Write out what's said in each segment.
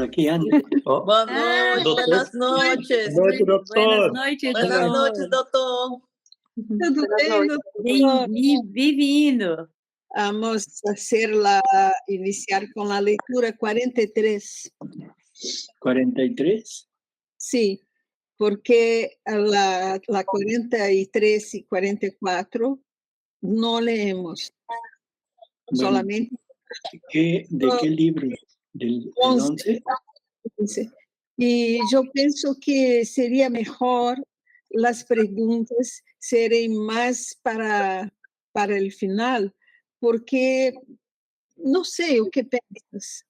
por aqui ando. Oh, Boa noite, doutor. buenas noches. Boa noite, doutor. Buenas noites, Buenas doutor. noches, doutor. Tudo bem, doutor? Bem-vindo. Vamos iniciar con la lectura 43. 43. Sí, porque la 43 y 44 no leemos, Bueno, solamente ¿de qué libro? ¿Del 11? 11. Y yo pienso que sería mejor las preguntas serem más para el final, porque no sé o que piensas.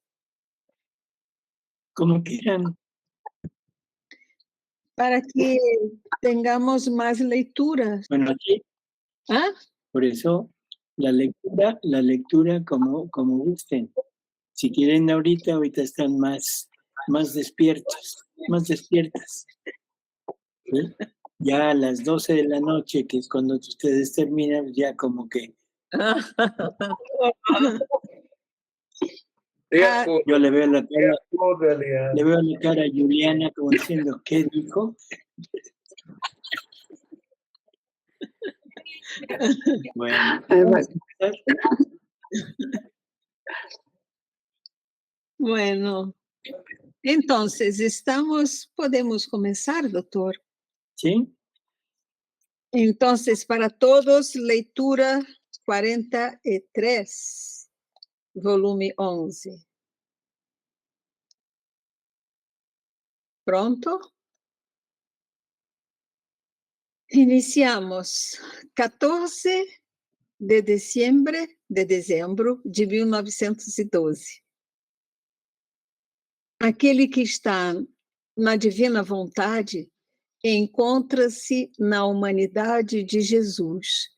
Como quieran. Para que tengamos más lecturas. Bueno, sí, ¿Ah? por eso la lectura como gusten. Si quieren ahorita están más despiertos, más despiertas. ¿Sí? Ya a las 12 de la noche, que es cuando ustedes terminan, ya como que yo le veo la cara a Juliana como diciendo, ¿qué dijo? Bueno, vamos a empezar. Bueno, entonces podemos comenzar, doctor. ¿Sí? Entonces, para todos, lectura 43, volume 11. ¿Pronto? Iniciamos 14 de dezembro de 1912. Aquele que está na divina vontade encontra-se na humanidade de Jesus.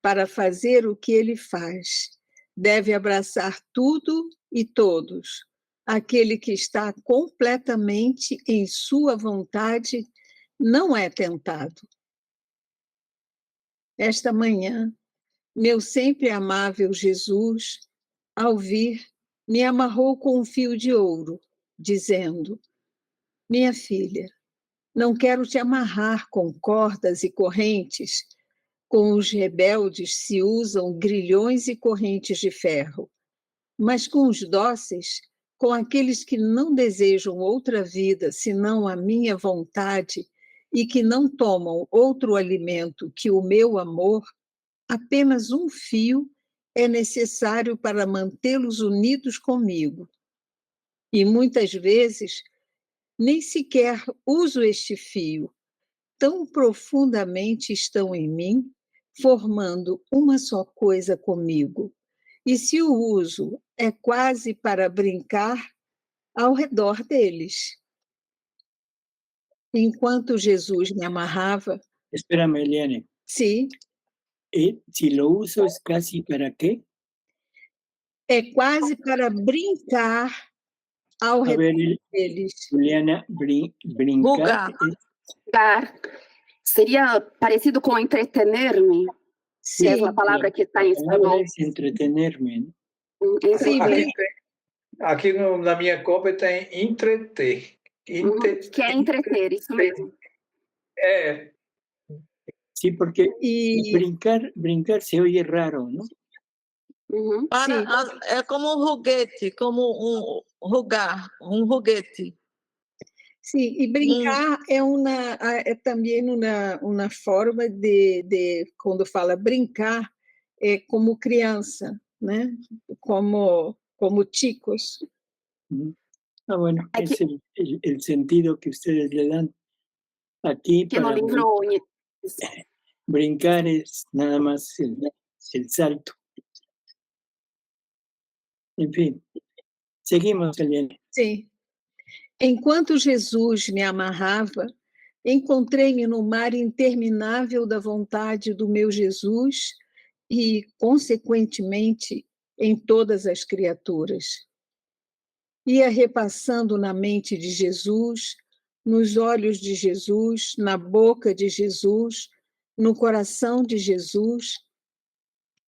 Para fazer o que ele faz, deve abraçar tudo e todos. Aquele que está completamente em sua vontade não é tentado. Esta manhã, meu sempre amável Jesus, ao vir, me amarrou com um fio de ouro, dizendo: minha filha, não quero te amarrar com cordas e correntes. Com os rebeldes se usam grilhões e correntes de ferro, mas com os dóceis, com aqueles que não desejam outra vida senão a minha vontade e que não tomam outro alimento que o meu amor, apenas um fio é necessário para mantê-los unidos comigo. E muitas vezes nem sequer uso este fio. Tão profundamente estão em mim, formando uma só coisa comigo. E se o uso é quase para brincar ao redor deles. Enquanto Jesus me amarrava... Espérame, Eliane. Sí. Si lo uso es casi para qué? É quase para brincar ao redor deles. Juliana, brincar. Sería parecido con entretenerme. Sí. Es la palabra que está en español. Es entretenerme. Sí, aqui na minha cópia tem entreter. Que é entreter, isso mesmo. Sí, porque brincar se oye raro, ¿no? É como um juguete, como um juguete. Sí, y brincar é também uma forma de quando fala brincar, é como criança, né? Como chicos. Bueno, es el sentido que ustedes le dan aquí. Que para no libro... Brincar es nada más el salto. En fin, seguimos, Eliane. Sim. Enquanto Jesus me amarrava, encontrei-me no mar interminável da vontade do meu Jesus e, consequentemente, em todas as criaturas. Ia repassando na mente de Jesus, nos olhos de Jesus, na boca de Jesus, no coração de Jesus,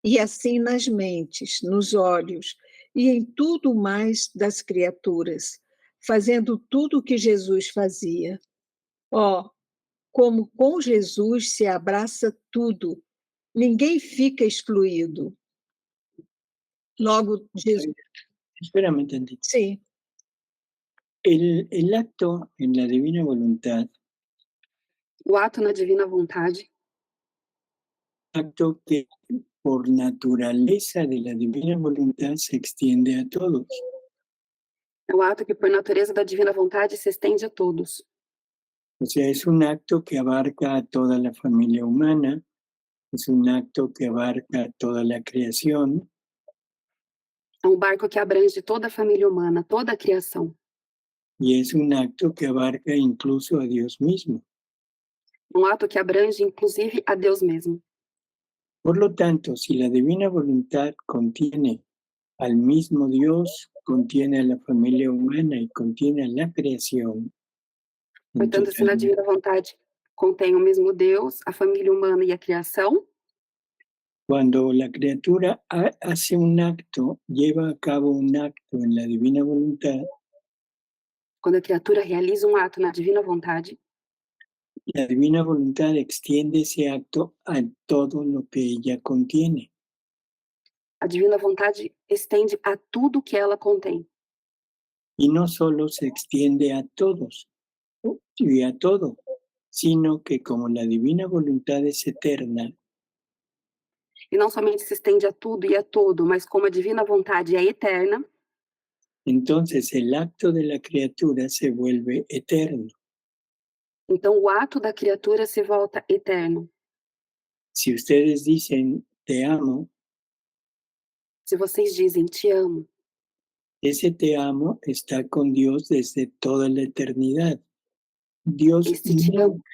e assim nas mentes, nos olhos e em tudo mais das criaturas, fazendo tudo o que Jesus fazia. Oh, como com Jesus se abraça tudo, ninguém fica excluído. Logo, Jesus, Espérame un tantito. sim, El acto en la divina voluntad, O ato na divina vontade, acto que por naturaleza de la divina voluntad se extiende a todos. é o ato que, por natureza da divina vontade, se estende a todos. O sea, es un acto que abarca a toda la familia humana, es un acto que abarca a toda la creación, É um barco que abrange toda a família humana, toda a criação. y es un acto que abarca incluso a Dios mismo. Um ato que abrange, inclusive, a Deus mesmo. Por lo tanto, si la divina voluntad contiene al mismo Dios, contiene a la familia humana y contiene a la creación, Portanto, se na entonces, divina vontade contém o mesmo Deus, a família humana e a criação, cuando la criatura hace un acto, lleva a cabo un acto en la divina voluntad, quando a criatura realiza um ato na divina vontade, la divina voluntad extiende ese acto a todo lo que ella contiene. a divina vontade estende a tudo que ela contém. Y no solo se extiende a todos y a todo, sino que como la divina voluntad es eterna, E não somente se estende a tudo e a todo, mas como a divina vontade é eterna, entonces el acto de la criatura se vuelve eterno. então o ato da criatura se volta eterno. Si ustedes dicen te amo, Se vocês dizem te amo, ese te amo está con Dios desde toda la eternidad. Dios este te amo, nunca,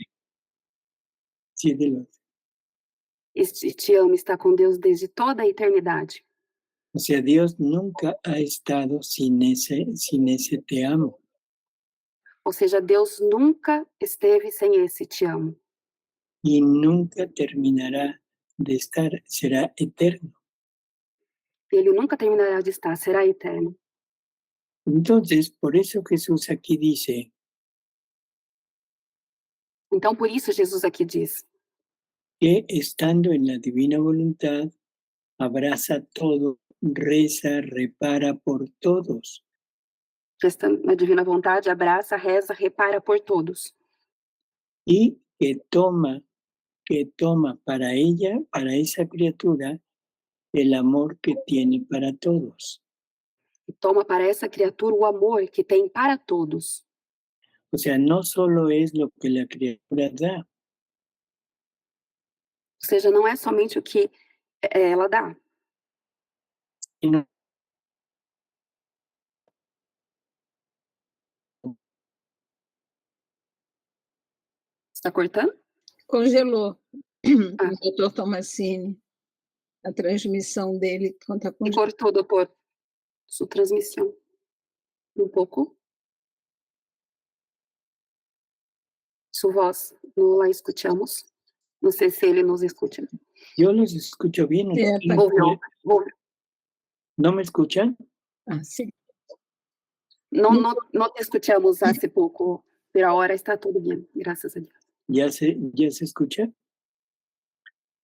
sí, este te amo está com Deus desde toda a eternidade. o sea, Dios nunca ha estado sin ese te amo. Ou seja, Deus nunca esteve sem esse te amo. Y nunca terminará de estar, será eterno. Ele nunca terminará de estar, será eterno. Entonces, por eso Jesús aquí dice Então, por isso, Jesus aqui diz que estando en la divina voluntad, abraza todo, reza, repara por todos. que está na divina vontade, abraça, reza, repara por todos. Y que toma para ella, para esa criatura, el amor que tiene para todos. E toma para essa criatura o amor que tem para todos. O sea, no solo es lo que la criatura da, Ou seja, não é somente o que ela dá, sino está cortando? congelou. Ah. O doutor Tomassini, a transmissão dele está E congelada. cortou, doutor, sua transmissão. Um pouco. Sua voz, não la escutamos. Não sei se ele nos escuta. yo los escucho bien. Volvió. ¿No me escuchan? Ah, sim. Não te escutamos há pouco, pero ahora está tudo bem, graças a Deus. ¿Ya se escucha?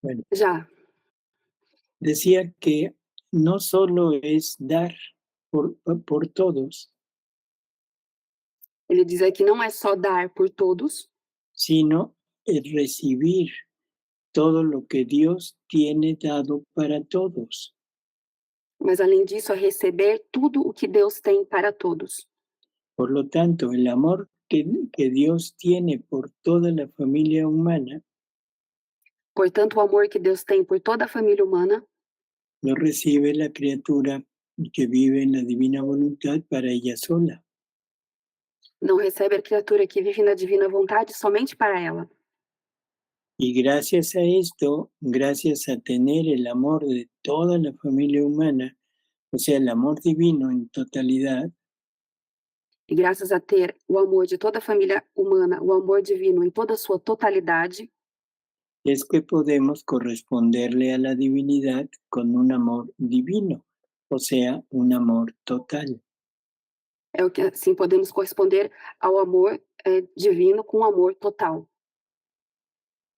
Bueno, Já. decía que no solo es dar por todos, Ele diz aqui não é só dar por todos, sino el recibir todo lo que Dios tiene dado para todos. mas além disso, é receber tudo o que Deus tem para todos. Por lo tanto, el amor que Dios tiene por toda la familia humana Portanto, o amor que Deus tem por toda a família humana lo recibe la criatura que vive en la divina voluntad para ella sola. não recebe a criatura que vive na divina vontade somente para ela. Y gracias a esto, gracias a tener el amor de toda la familia humana, o sea, el amor divino en totalidad, E graças a ter o amor de toda a família humana, o amor divino em toda a sua totalidade, es que podemos corresponderle a la divinidad con un amor divino, o sea, un amor total. É o que assim podemos corresponder ao amor divino com amor total.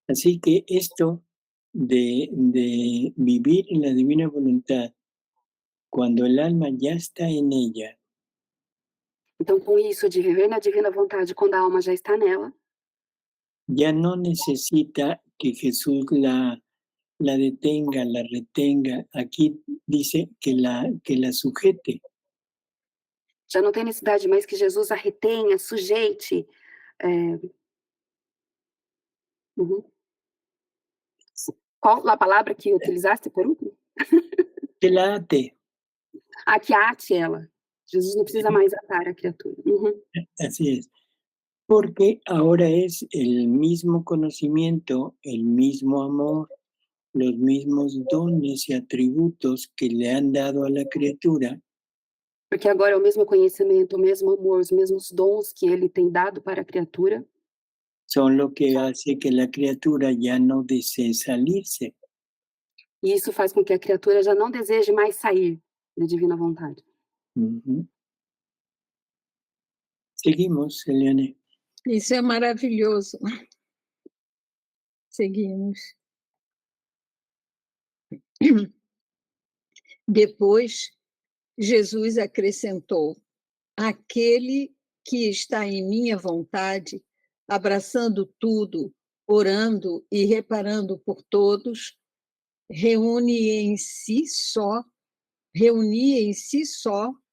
Así que esto de vivir en la divina voluntad, cuando el alma ya está en ella, Então, com isso de viver na divina vontade, quando a alma já está nela, ya no necesita que Jesús la detenga, la retenga. Aquí dice que la sujete. já não tem necessidade mais que Jesus a retenha, sujeite. Uhum. Qual a palavra que utilizaste por último? Que la ate. Que ate ela. Jesus não precisa mais atar a criatura. Uhum. Así es. Porque ahora es el mismo conocimiento, el mismo amor, los mismos dones y atributos que le han dado a la criatura, Porque agora é o mesmo conhecimento, o mesmo amor, os mesmos dons que ele tem dado para a criatura, son lo que hace que la criatura ya no desee salirse. e isso faz com que a criatura já não deseje mais sair da divina vontade. Ujú. Seguimos, Eliane. Isso é maravilhoso. Seguimos. Depois, Jesus acrescentou: aquele que está em minha vontade, abraçando tudo, orando e reparando por todos, reúne em si só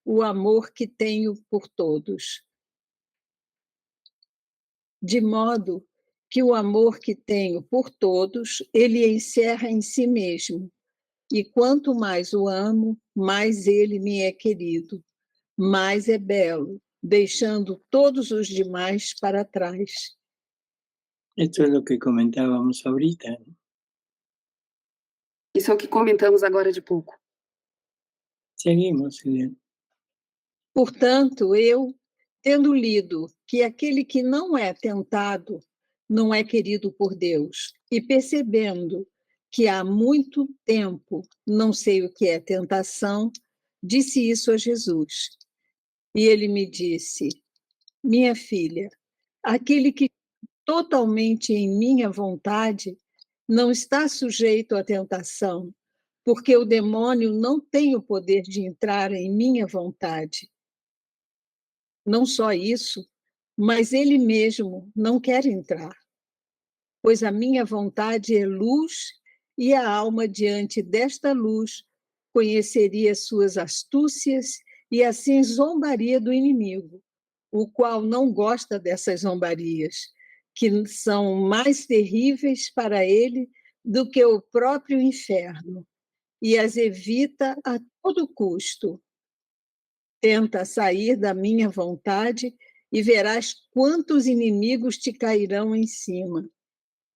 o amor que tenho por todos. De modo que o amor que tenho por todos, ele encerra em si mesmo. E quanto mais o amo, mais ele me é querido, mais é belo, deixando todos os demais para trás. Esto es lo que comentábamos ahorita, ¿no? Isso é o que comentamos agora de pouco. Seguimos, Eliane. Portanto, eu, tendo lido que aquele que não é tentado não é querido por Deus, e percebendo que há muito tempo não sei o que é tentação, disse isso a Jesus. E ele me disse: minha filha, aquele que totalmente em minha vontade não está sujeito à tentação, porque o demônio não tem o poder de entrar em minha vontade. Não só isso, mas ele mesmo não quer entrar, pois a minha vontade é luz e a alma diante desta luz conheceria suas astúcias e assim zombaria do inimigo, o qual não gosta dessas zombarias, que são mais terríveis para ele do que o próprio inferno, e as evita a todo custo. Tenta sair da minha vontade e verás quantos inimigos te cairão em cima.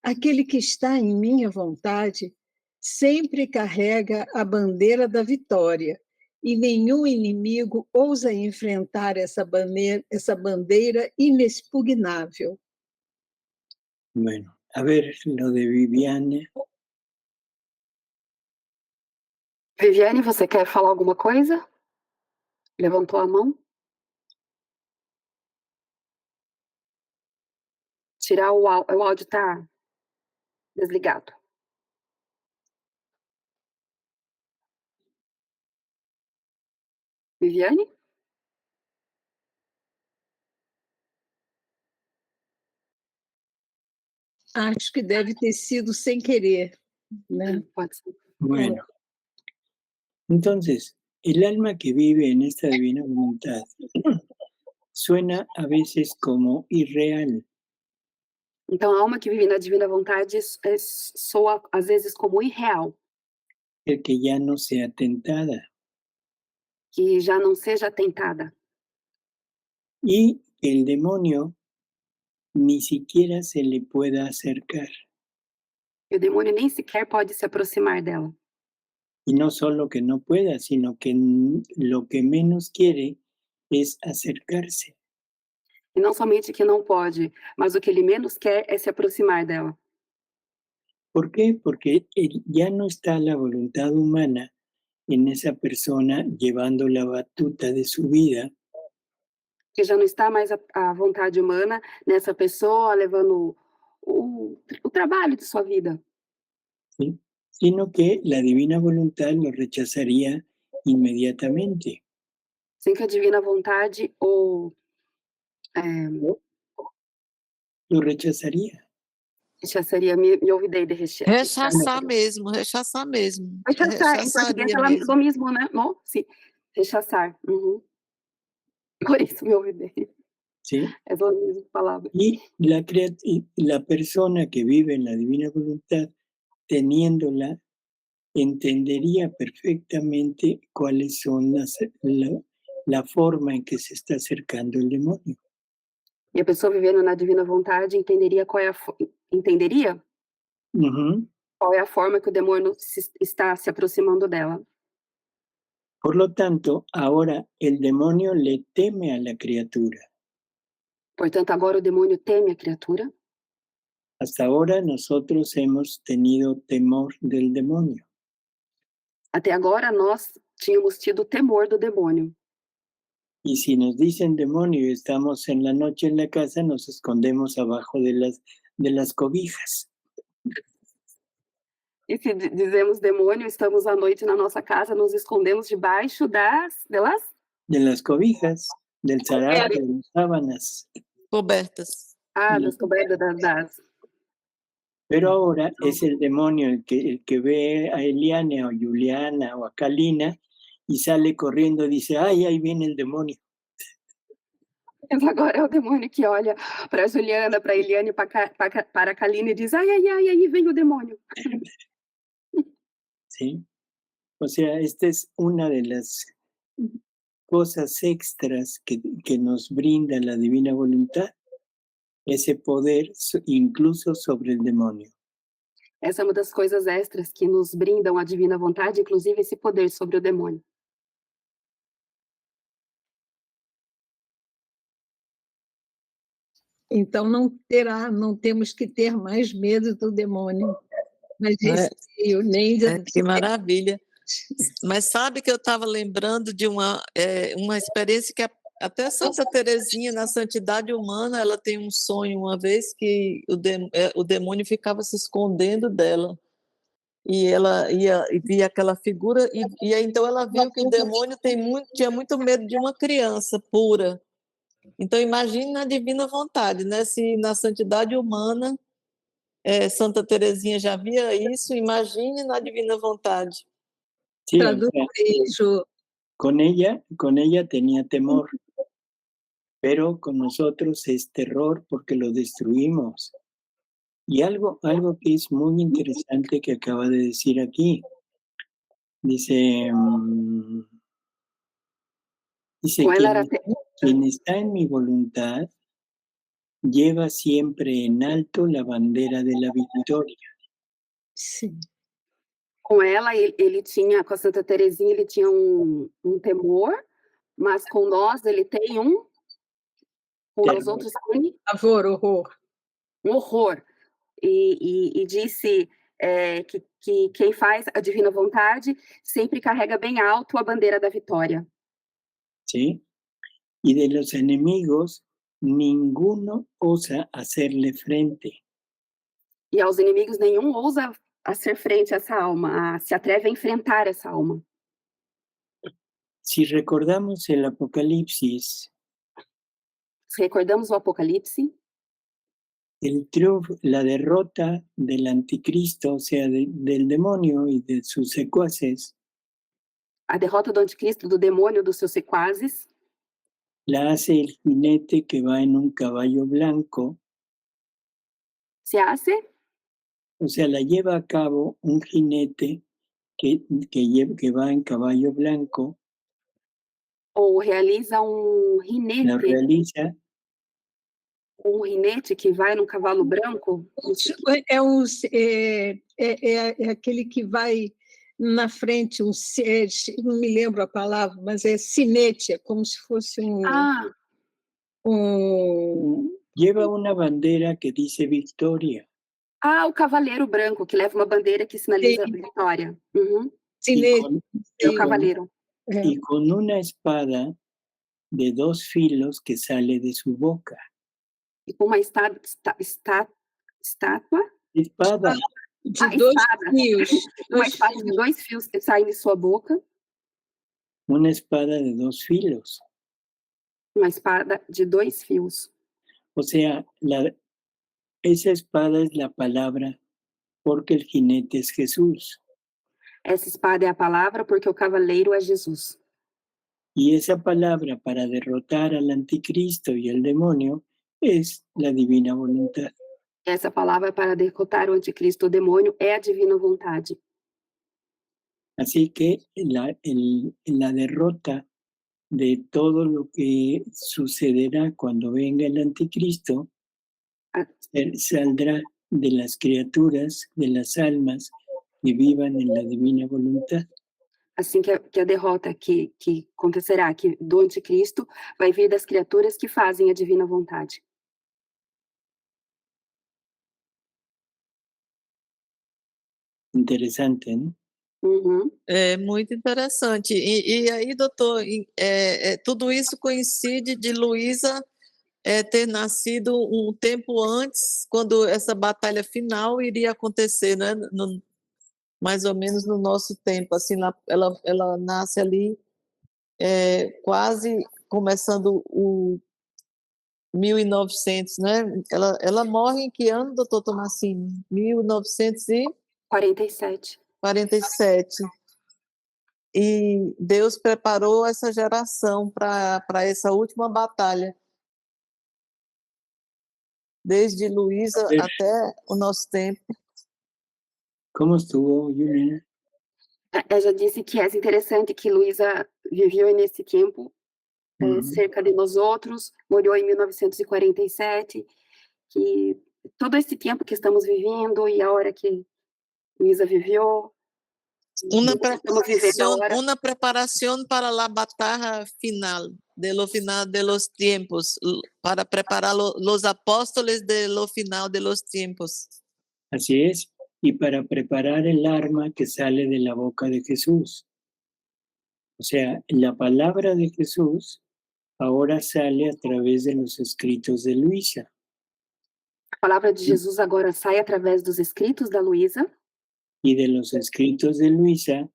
Aquele que está em minha vontade sempre carrega a bandeira da vitória, e nenhum inimigo ousa enfrentar essa bandeira inexpugnável. Bueno, a ver lo de Viviane. Viviane, você quer falar alguma coisa? Levantou a mão? Tirar o áudio está desligado. Viviane? Acho que deve ter sido sem querer, né? Pode ser. Bueno, entonces, el alma que vive en esta divina voluntad suena a veces como irreal, Então, a alma que vive na divina vontade soa, às vezes, como irreal, el que ya no sea tentada que já não seja tentada. y el demonio ni siquiera se le pueda acercar. E o demônio nem sequer pode se aproximar dela. Y no solo que no pueda, sino que lo que menos quiere es acercarse. E não somente que não pode, mas o que ele menos quer é se aproximar dela. ¿Por qué? Porque ya no está la voluntad humana en esa persona llevando la batuta de su vida, que já não está mais a vontade humana nessa pessoa levando o trabalho de sua vida, ¿sí? Sino que la divina voluntad lo rechazaría inmediatamente. sem que a divina vontade Lo rechazaría. rechaçaria, me olvidei de Rechaçar mesmo, rechaçar mesmo. rechaçar, em português Rechaçaria ela mesmo. do mesmo, né? No, sim, rechaçar. Uhum. Por isso me olvidei. ¿Sí? É a mesma palavra. Y la persona que vive en la divina voluntad, teniéndola, entendería perfectamente cuáles son la forma en que se está acercando el demonio. E a pessoa vivendo na divina vontade entenderia qual é entenderia Ujú. qual é a forma que o demônio está se aproximando dela. Por lo tanto, ahora el demonio le teme a la criatura. Portanto, agora o demônio teme a criatura. Hasta ahora nosotros hemos tenido temor del demonio. Até agora nós tínhamos tido temor do demônio. Y si nos dicen demonio y estamos en la noche en la casa, nos escondemos abajo de las cobijas. E se dizemos demônio, estamos à noite na nossa casa, nos escondemos debaixo De las cobijas, del zarape, de las sábanas. Cobertas. das cobertas Pero ahora es el demonio el que ve a Eliane o a Juliana o a Kalina y sale corriendo y dice, ¡ay, ahí viene el demonio! Mas agora é o demônio que olha para Juliana, para Eliane, para a Kalina e diz, ai, aí vem o demônio. ¿Sí? O sea, esta es una de las cosas extras que nos brinda la divina voluntad, ese poder incluso sobre el demonio. Essa é uma das coisas extras que nos brindam a divina vontade, inclusive esse poder sobre o demônio. Então não temos que ter mais medo do demônio, mas receio, nem Que maravilha. Mas sabe que eu estava lembrando de uma experiência que até Santa Teresinha, na Santidade Humana, ela tem um sonho uma vez que o demônio ficava se escondendo dela. E ela via aquela figura, e então ela viu que o demônio tinha muito medo de uma criança pura. Então, imagine na divina vontade, né? Se na Santidade Humana Santa Teresinha já via isso, imagine na divina vontade. Sí, o sea, con ella tenía temor, pero con nosotros es terror porque lo destruimos. Y algo que es muy interesante que acaba de decir aquí, dice quien está en mi voluntad lleva siempre en alto la bandera de la victoria. Sim. Com ela, ele tinha, com a Santa Teresinha, ele tinha um temor, mas com nós ele tem com os outros tem horror. Um horror. E disse que quem faz a divina vontade sempre carrega bem alto a bandeira da vitória. ¿Sí? Y de los enemigos, ninguno osa hacerle frente. E aos inimigos, nenhum ousa hacer frente a essa alma, se atreve a enfrentar essa alma. Si recordamos el Apocalipsis, Se recordamos o Apocalipse, el triunfo, la derrota del anticristo, o sea, del demonio y de sus secuaces, a derrota do anticristo, do demônio, dos seus sequazes, la hace el jinete que va en un caballo blanco. se hace? O sea, la lleva a cabo un jinete que va en caballo blanco. Ou realiza jinete. La realiza. Jinete que vai num cavalo branco? É aquele que vai na frente, não me lembro a palavra, mas é sinete, é como se fosse Lleva una bandera que dice victoria. O cavaleiro branco, que leva uma bandeira que sinaliza vitória. Uhum. Sinete. É o cavaleiro. Y con una espada de 2 filos que sale de su boca. E com uma estátua Espada, De Ah, 2 espada. fios. uma 2 espada de fios. 2 fios que saem de sua boca, una espada de 2 filos. uma espada de 2 fios. O sea, esa espada es la palabra porque el jinete es Jesús. Essa espada é a palavra, porque o cavaleiro é Jesus. Y esa palabra para derrotar al anticristo y al demonio es la divina voluntad. Essa palavra para derrotar o anticristo, o demônio, é a divina vontade. Así que la derrota de todo lo que sucederá cuando venga el anticristo saldrá de las criaturas, de las almas que vivan en la divina voluntad. Assim que a derrota que acontecerá aqui do anticristo vai vir das criaturas que fazem a divina vontade. Interesante, ¿no? Uhum. É muito interessante. E aí, doutor, tudo isso coincide de Luísa ter nascido um tempo antes, quando essa batalha final iria acontecer, né? Mais ou menos no nosso tempo. Assim, ela nasce ali quase começando o 1900, né? Ela morre em que ano, doutor Tomassini? 1947. 47. E Deus preparou essa geração para essa última batalha. Desde Luísa até o nosso tempo. ¿Cómo estuvo, Juliana? Já disse que é interessante que Luísa viveu nesse tempo, cerca de nós outros, morreu em 1947, que todo esse tempo que estamos vivendo e a hora que Luísa viveu, Una estamos preparación para la batalla final de los tiempos, para preparar los apóstoles de lo final de los tiempos. Así es, y para preparar el arma que sale de la boca de Jesús. O sea, la palabra de Jesús ahora sale a través de los escritos de Luísa. A palavra de Jesus agora sai através dos escritos da Luísa. Y de los escritos de Luísa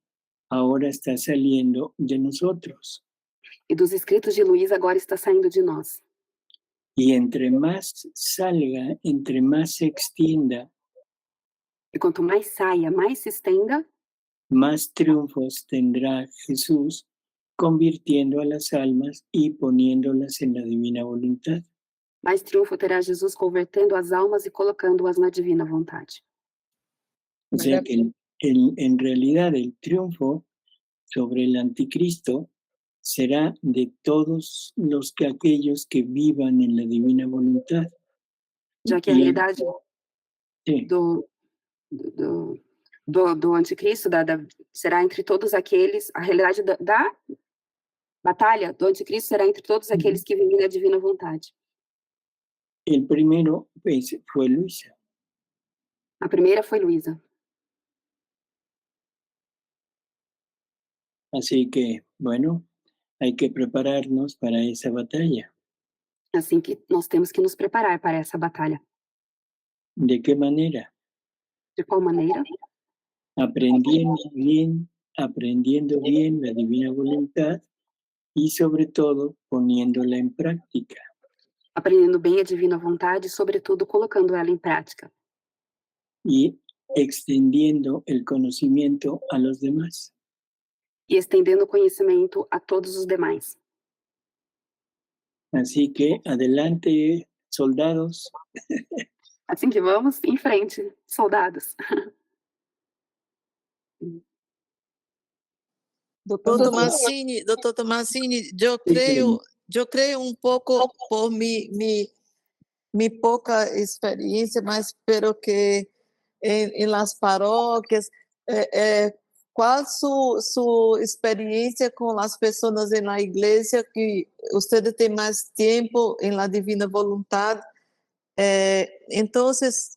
ahora está saliendo de nosotros. E dos escritos de Luísa agora está saindo de nós. Y entre más salga, entre más se extienda, E quanto mais saia, mais se estenda, más triunfos tendrá Jesús, convirtiendo a las almas y poniéndolas en la divina voluntad. mais triunfo terá Jesus convertendo as almas e colocando-as na divina vontade. O sea que en realidad el triunfo sobre el anticristo será de todos aquellos que vivan en la divina voluntad. Já que a realidade Sí. do anticristo será entre todos aqueles, a realidade da batalha do anticristo será entre todos aqueles que vivem na divina vontade. El primero fue Luísa. A primeira foi Luísa. Así que, bueno, hay que prepararnos para esa batalla. Assim que nós temos que nos preparar para essa batalha. ¿De qué manera? De qual maneira? Aprendiendo bien la divina voluntad y sobre todo poniéndola en práctica. Aprendendo bem a divina vontade e, sobretudo, colocando ela em prática. Y extendiendo el conocimiento a los demás. E estendendo o conhecimento a todos os demais. Así que adelante, soldados. Assim que vamos em frente, soldados. Doctor Tomassini, yo creo un poco por mi poca experiencia, mas espero que en las parroquias, ¿cuál su experiencia con las personas en la iglesia que ustedes tienen más tiempo en la divina voluntad? Entonces,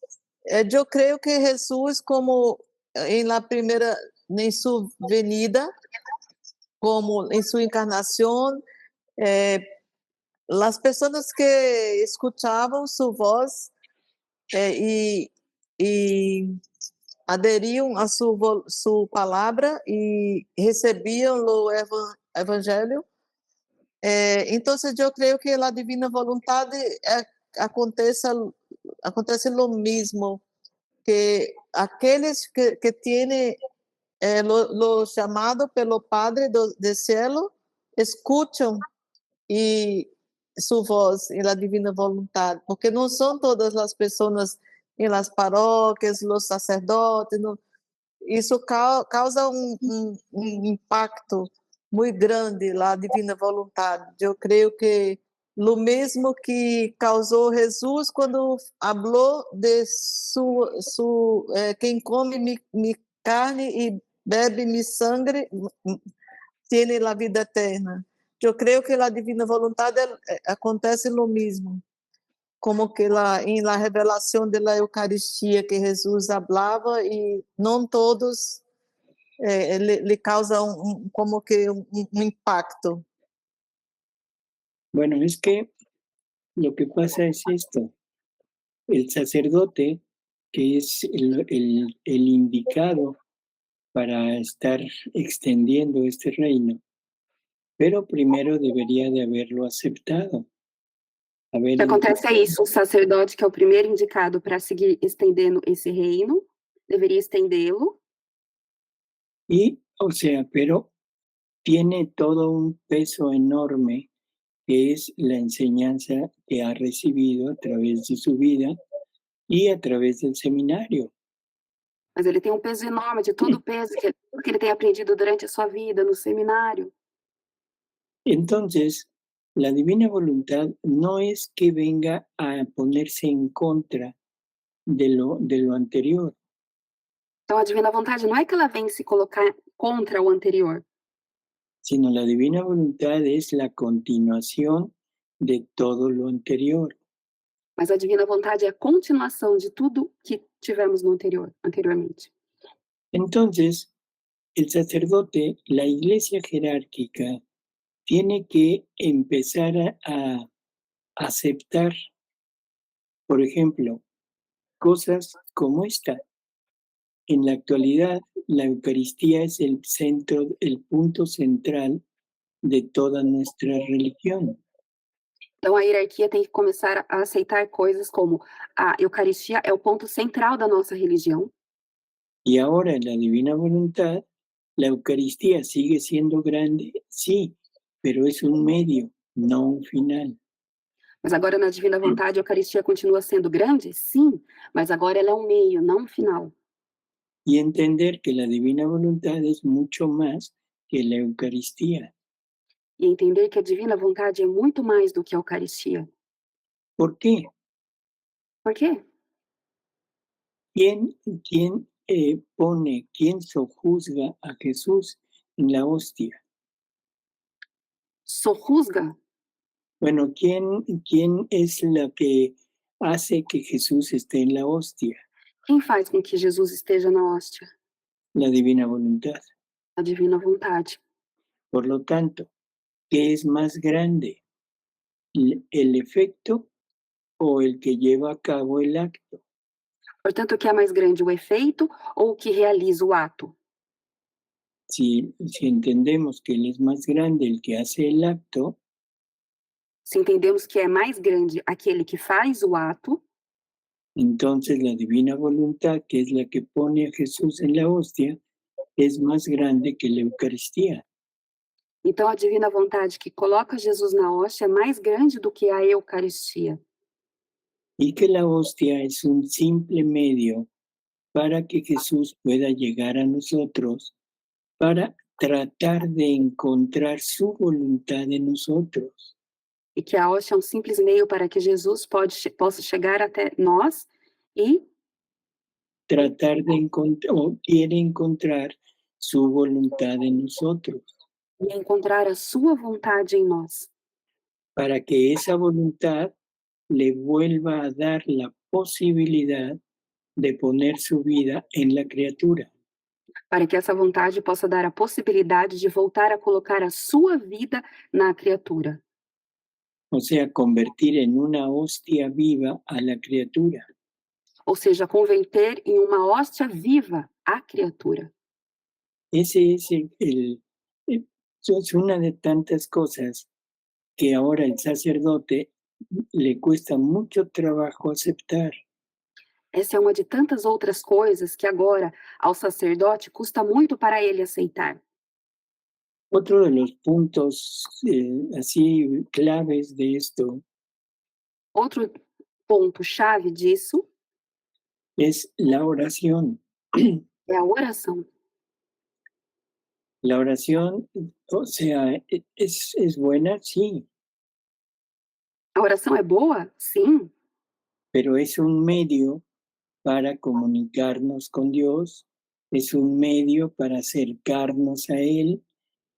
yo creo que Jesús, como en su venida, como en su encarnación, Las personas que escuchaban su voz y aderiam a su palabra y recebían lo evangelio. Entonces yo creo que la divina voluntad acontece lo mismo, que aqueles que tienen lo chamado pelo Padre do cielo escutam e sua voz e a divina vontade, porque não são todas as pessoas em las paróquias, os sacerdotes, não, isso causa um impacto muito grande lá, a divina vontade. Eu creio que o mesmo que causou Jesus quando falou de quem come mi carne e bebe mi sangue, tem a vida eterna. Eu creio que a divina vontade acontece o mesmo, como que em la revelação da Eucaristia que Jesus falava e não todos le causam como que um impacto. Bueno, es que lo que pasa es esto. El sacerdote, que es el indicado para estar extendiendo este reino, pero primero debería de haberlo aceptado. O que acontece é isso, o sacerdote, que é o primeiro indicado para seguir estendendo esse reino, deveria estendê-lo. Y, o sea, pero tiene todo un peso enorme, que es la enseñanza que ha recibido a través de su vida y a través del seminario. Mas ele tem um peso enorme, de todo o peso que ele tem aprendido durante a sua vida no seminário. Entonces, la divina voluntad no es que venga a ponerse en contra de lo anterior, Então, a divina vontade não é que ela vem se colocar contra o anterior, sino la divina voluntad es la continuación de todo lo anterior. mas a divina vontade é a continuação de tudo que tivemos no anteriormente. Entonces, el sacerdote, la iglesia jerárquica, tiene que empezar a aceptar, por ejemplo, cosas como esta. En la actualidad, la Eucaristía es el punto central de toda nuestra religión. Então, a hierarquia tem que começar a aceitar coisas como a Eucaristia é o ponto central da nossa religião. Y ahora en la divina voluntad, la Eucaristía sigue siendo grande, sí, pero es un medio, no un final. Mas agora, na divina vontade, a Eucaristia continua sendo grande? Sim, mas agora ela é um meio, não um final. Y entender que la divina voluntad es mucho más que la Eucaristía. E entender que a divina vontade é muito mais do que a Eucaristia. ¿Por qué? Por quê? ¿Quién sojuzga a Jesús en la hostia? Sojuzga? Bueno, ¿quién es la que hace que Jesús esté en la hostia? Quem faz com que Jesus esteja na hóstia? La divina voluntad. A divina vontade. Por lo tanto, ¿qué es más grande? ¿El efecto o el que lleva a cabo el acto? Portanto, o que é mais grande, o efeito ou o que realiza o ato? Si entendemos que Él es más grande el que hace el acto, Se entendemos que é mais grande aquele que faz o ato, entonces la divina voluntad, que es la que pone a Jesús en la hostia, es más grande que la Eucaristía. então a divina vontade que coloca Jesus na hóstia é mais grande do que a Eucaristia. Y que la hostia es un simple medio para que Jesús pueda llegar a nosotros, para tratar de encontrar su voluntad en nosotros. E que a hóstia é um simples meio para que Jesus possa chegar até nós e tratar de encontrar, o quiere encontrar su voluntad en nosotros, encontrar a sua vontade em nós, para que esa voluntad le vuelva a dar la posibilidad de poner su vida en la criatura. para que essa vontade possa dar a possibilidade de voltar a colocar a sua vida na criatura. O sea, convertir en una hostia viva a la criatura. Ou seja, converter em uma hóstia viva a criatura. Ese es es una de tantas cosas que ahora el sacerdote le cuesta mucho trabajo aceptar. Essa é uma de tantas outras coisas que agora, ao sacerdote, custa muito para ele aceitar. Otro de los puntos así claves de esto Outro ponto-chave disso es la oración. é a oração. La oración, o sea, es buena, sí, A oração é boa? Sim, pero es un medio para comunicarnos con Dios, es un medio para acercarnos a Él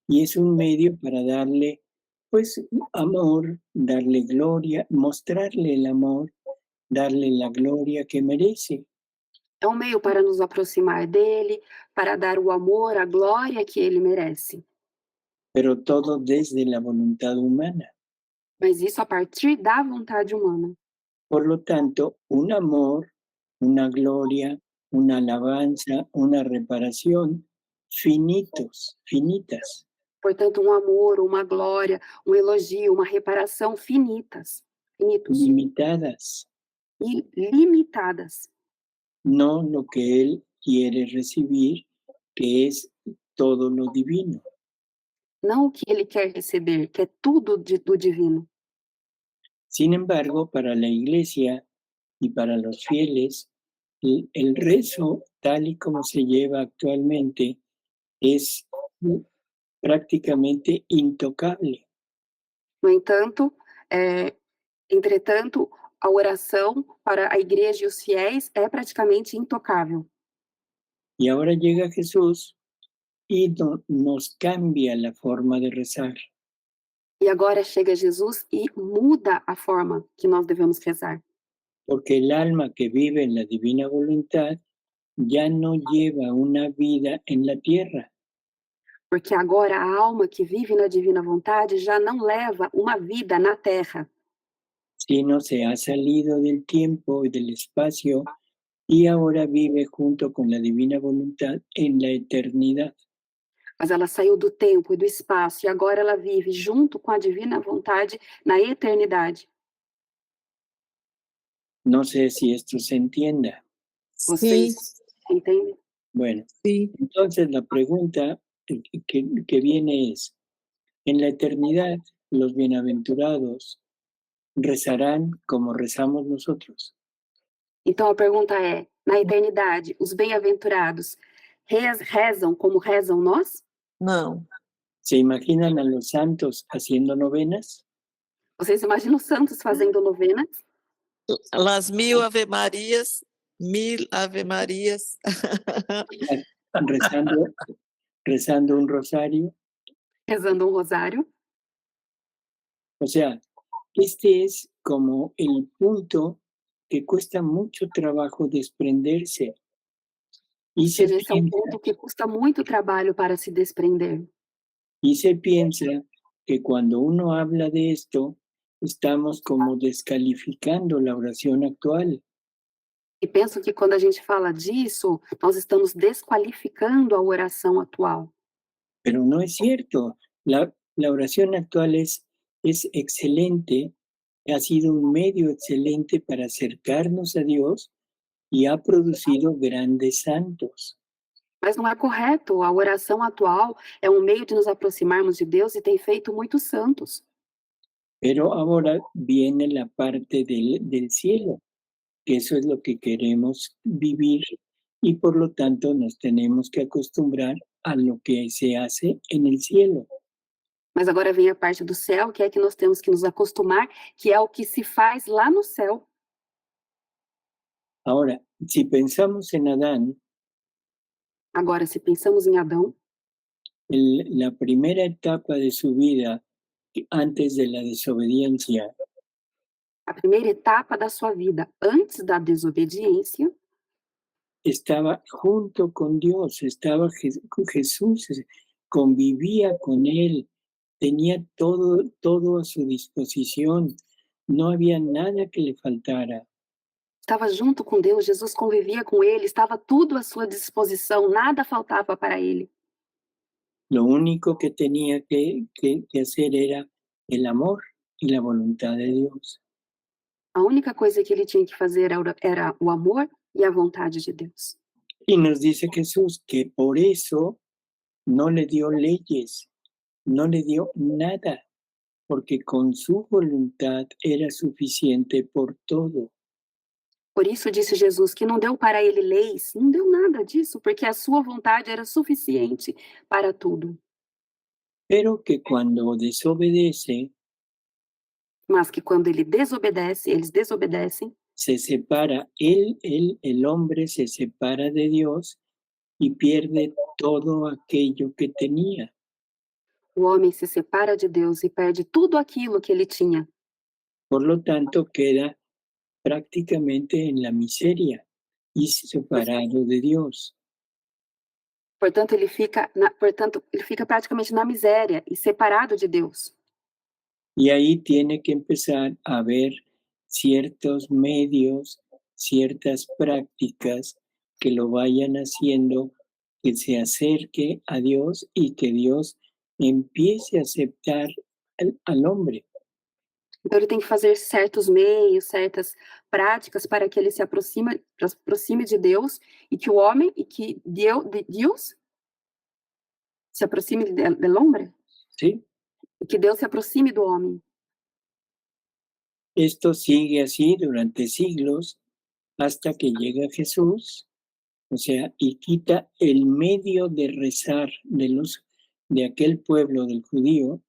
y es un medio para darle, pues, amor, darle gloria, mostrarle el amor, darle la gloria que merece. é um meio para nos aproximar dele, para dar o amor, a glória que ele merece. Pero todo desde la voluntad humana. Mas isso a partir da vontade humana. Por lo tanto, un amor, una gloria, una alabanza, una reparación, finitas. Portanto, um amor, uma glória, um elogio, uma reparação finitos. Limitadas, E limitadas. no lo que Él quiere recibir, que es todo lo divino. Não o que ele quer receber, que é tudo do divino. Sin embargo, para la Iglesia y para los fieles, el rezo, tal y como se lleva actualmente, es prácticamente intocable. No entanto, entretanto, a oração para a igreja e os fiéis é praticamente intocável. Y ahora llega Jesús y nos cambia la forma de rezar. E agora chega Jesus e muda a forma que nós devemos rezar. Porque el alma que vive en la divina voluntad ya no lleva una vida en la tierra, Porque agora a alma que vive na divina vontade já não leva uma vida na terra, sino se ha salido del tiempo y del espacio y ahora vive junto con la divina voluntad en la eternidad. mas ela saiu do tempo e do espaço e agora ela vive junto com a divina vontade na eternidade. No sé si esto se entienda. Sim, Vocês entendem? Bueno, sim. entonces la pregunta que viene es, en la eternidad los bienaventurados rezarán como rezamos nosotros. Então a pergunta é, na eternidade, os bem-aventurados rezam como rezam nós? Não. ¿Se imaginan a los santos haciendo novenas? Vocês imaginam os santos fazendo novenas? Las mil Ave Marias, mil Ave Marias. rezando un rosario. Rezando um rosário? O sea, este es como el punto que cuesta mucho trabajo desprenderse. Y se Esse é um ponto que custa muito trabalho para se desprender. Y se piensa que cuando uno habla de esto, estamos como descalificando la oración actual. E penso que quando a gente fala disso, nós estamos desqualificando a oração atual. Pero no es cierto. La oración actual es excelente, ha sido un medio excelente para acercarnos a Dios y ha producido grandes santos. Mas não é correto. A oração atual é um meio de nos aproximarmos de Deus e tem feito muitos santos. Pero ahora viene la parte del cielo, que eso es lo que queremos vivir y por lo tanto nos tenemos que acostumbrar a lo que se hace en el cielo. Mas agora vem a parte do céu, que é que nós temos que nos acostumar, que é o que se faz lá no céu. Ahora, si pensamos en Adán, Agora, se pensamos em Adão, la primera etapa de su vida antes de la desobediencia a primeira etapa da sua vida antes da desobediência, estaba junto con Dios, estaba con Jesús, convivía con Él, tenía todo a su disposición. No había nada que le faltara. Estava junto com Deus, Jesus convivia com ele, estava tudo à sua disposição, nada faltava para ele. Lo único que tenía que hacer era el amor y la voluntad de Dios. A única coisa que ele tinha que fazer era o amor e a vontade de Deus. Y nos dice Jesús que por eso no le dio leyes, no le dio nada, porque con su voluntad era suficiente por todo. Por isso disse Jesus que não deu para ele leis, não deu nada disso, porque a sua vontade era suficiente para tudo. Pero que cuando desobedece, Mas que quando ele desobedece, eles desobedecem, se separa, el hombre se separa de Dios y pierde todo aquello que tenía. o homem se separa de Deus e perde tudo aquilo que ele tinha. Por lo tanto, queda prácticamente en la miseria y separado de Dios. Portanto, ele fica praticamente na miséria e separado de Deus. Y ahí tiene que empezar a ver ciertos medios, ciertas prácticas que lo vayan haciendo que se acerque a Dios y que Dios empiece a aceptar al hombre. Então, ele tem que fazer certos meios, certas práticas para que ele se aproxime de Deus e que o homem, e que Deus se aproxime del hombre, ¿Sí? e que Deus se aproxime do homem. Esto sigue así durante siglos hasta que llega Jesús, o sea, y quita el medio de rezar de aquel pueblo del judío.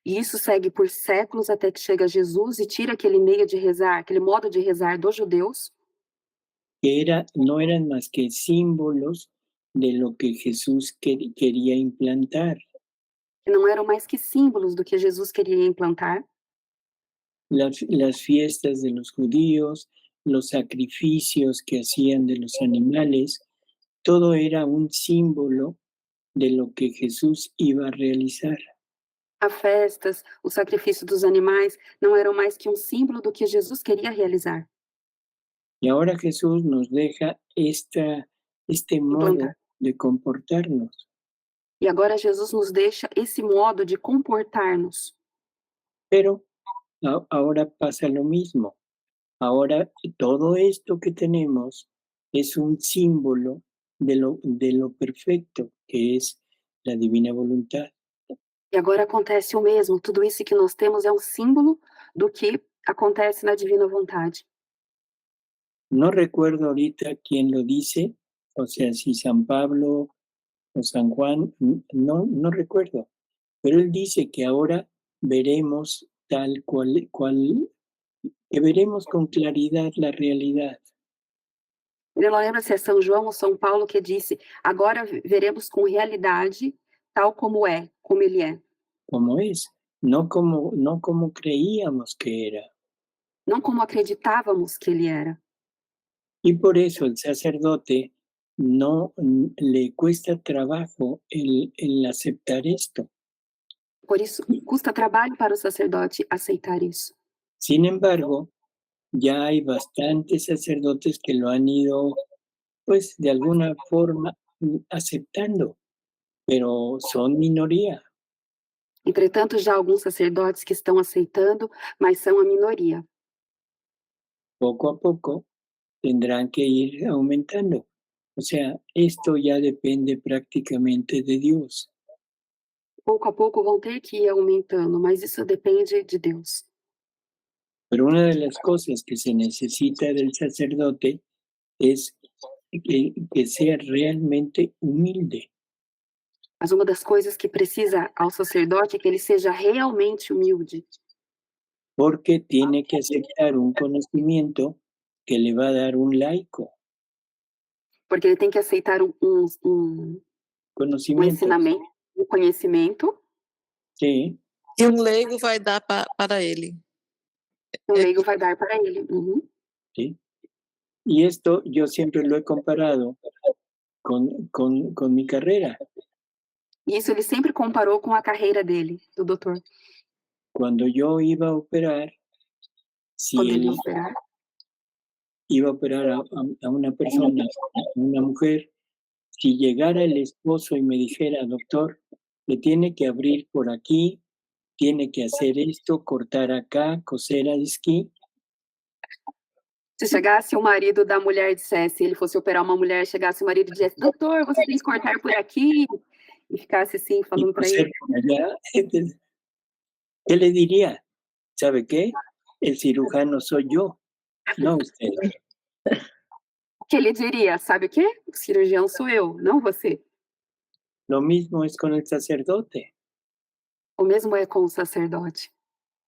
E isso segue por séculos até que chega Jesus e tira aquele meio de rezar, aquele modo de rezar dos judeus, Que no eran más que símbolos de lo que Jesús quería implantar. que não eram mais que símbolos do que Jesus queria implantar. Las fiestas de los judíos, los sacrificios que hacían de los animales, todo era un símbolo de lo que Jesús iba a realizar. As festas, o sacrifício dos animais não eram mais que um símbolo do que Jesus queria realizar. Y ahora Jesús nos deja este modo Implantar. de comportarnos. E agora Jesus nos deixa esse modo de comportar-nos. Pero ahora pasa lo mismo. Ahora todo esto que tenemos es un símbolo de lo perfecto que es la divina voluntad. E agora acontece o mesmo, tudo isso que nós temos é um símbolo do que acontece na divina vontade. No recuerdo ahorita quién lo dice, o sea, si San Pablo o San Juan, no recuerdo, pero él dice que ahora veremos tal cual, que veremos con claridad la realidad. Eu não lembro se é São João ou São Paulo que disse: agora veremos com realidade tal como é, como ele é. Como es, no como creíamos que era. Não como acreditávamos que ele era. Y por eso el sacerdote no le cuesta trabajo el aceptar esto. Por isso, custa trabalho para o sacerdote aceitar isso. Sin embargo, ya hay bastantes sacerdotes que lo han ido, pues, de alguna forma aceptando, pero son minoría. Entretanto, já há alguns sacerdotes que estão aceitando, mas são a minoria. Poco a poco tendrán que ir aumentando. O sea, esto ya depende prácticamente de Dios. Pouco a pouco vão ter que ir aumentando, mas isso depende de Deus. Pero una de las cosas que se necesita del sacerdote es que sea realmente humilde. Mas uma das coisas que precisa ao sacerdote é que ele seja realmente humilde, Porque tiene que aceptar un conocimiento que le va a dar un laico. porque ele tem que aceitar um Conocimiento, ensinamento, um conhecimento, sí, E um leigo vai dar para ele. que o leigo vai dar para ele. Uhum. sí. Y esto yo siempre lo he comparado con mi carrera. Isso ele sempre comparou com a carreira dele, do doutor. Cuando yo iba a operar, si Quando ele él ia operar, iba a operar a una persona, a una mujer, si llegara el esposo y me dijera, doctor, le tiene que abrir por aquí, tiene que hacer esto, cortar acá, coser aquí, se chegasse o marido da mulher e dissesse, ele fosse operar uma mulher, chegasse o marido e dissesse, doutor, você tem que cortar por aqui, e ficasse assim, y falando para coser ele, por allá, entonces, ¿qué le diría? ¿Sabe qué? El cirujano soy yo, no usted. o que ele diria? Sabe o quê? O cirurgião sou eu, não você. Lo mismo es con el sacerdote. O mesmo é com o sacerdote.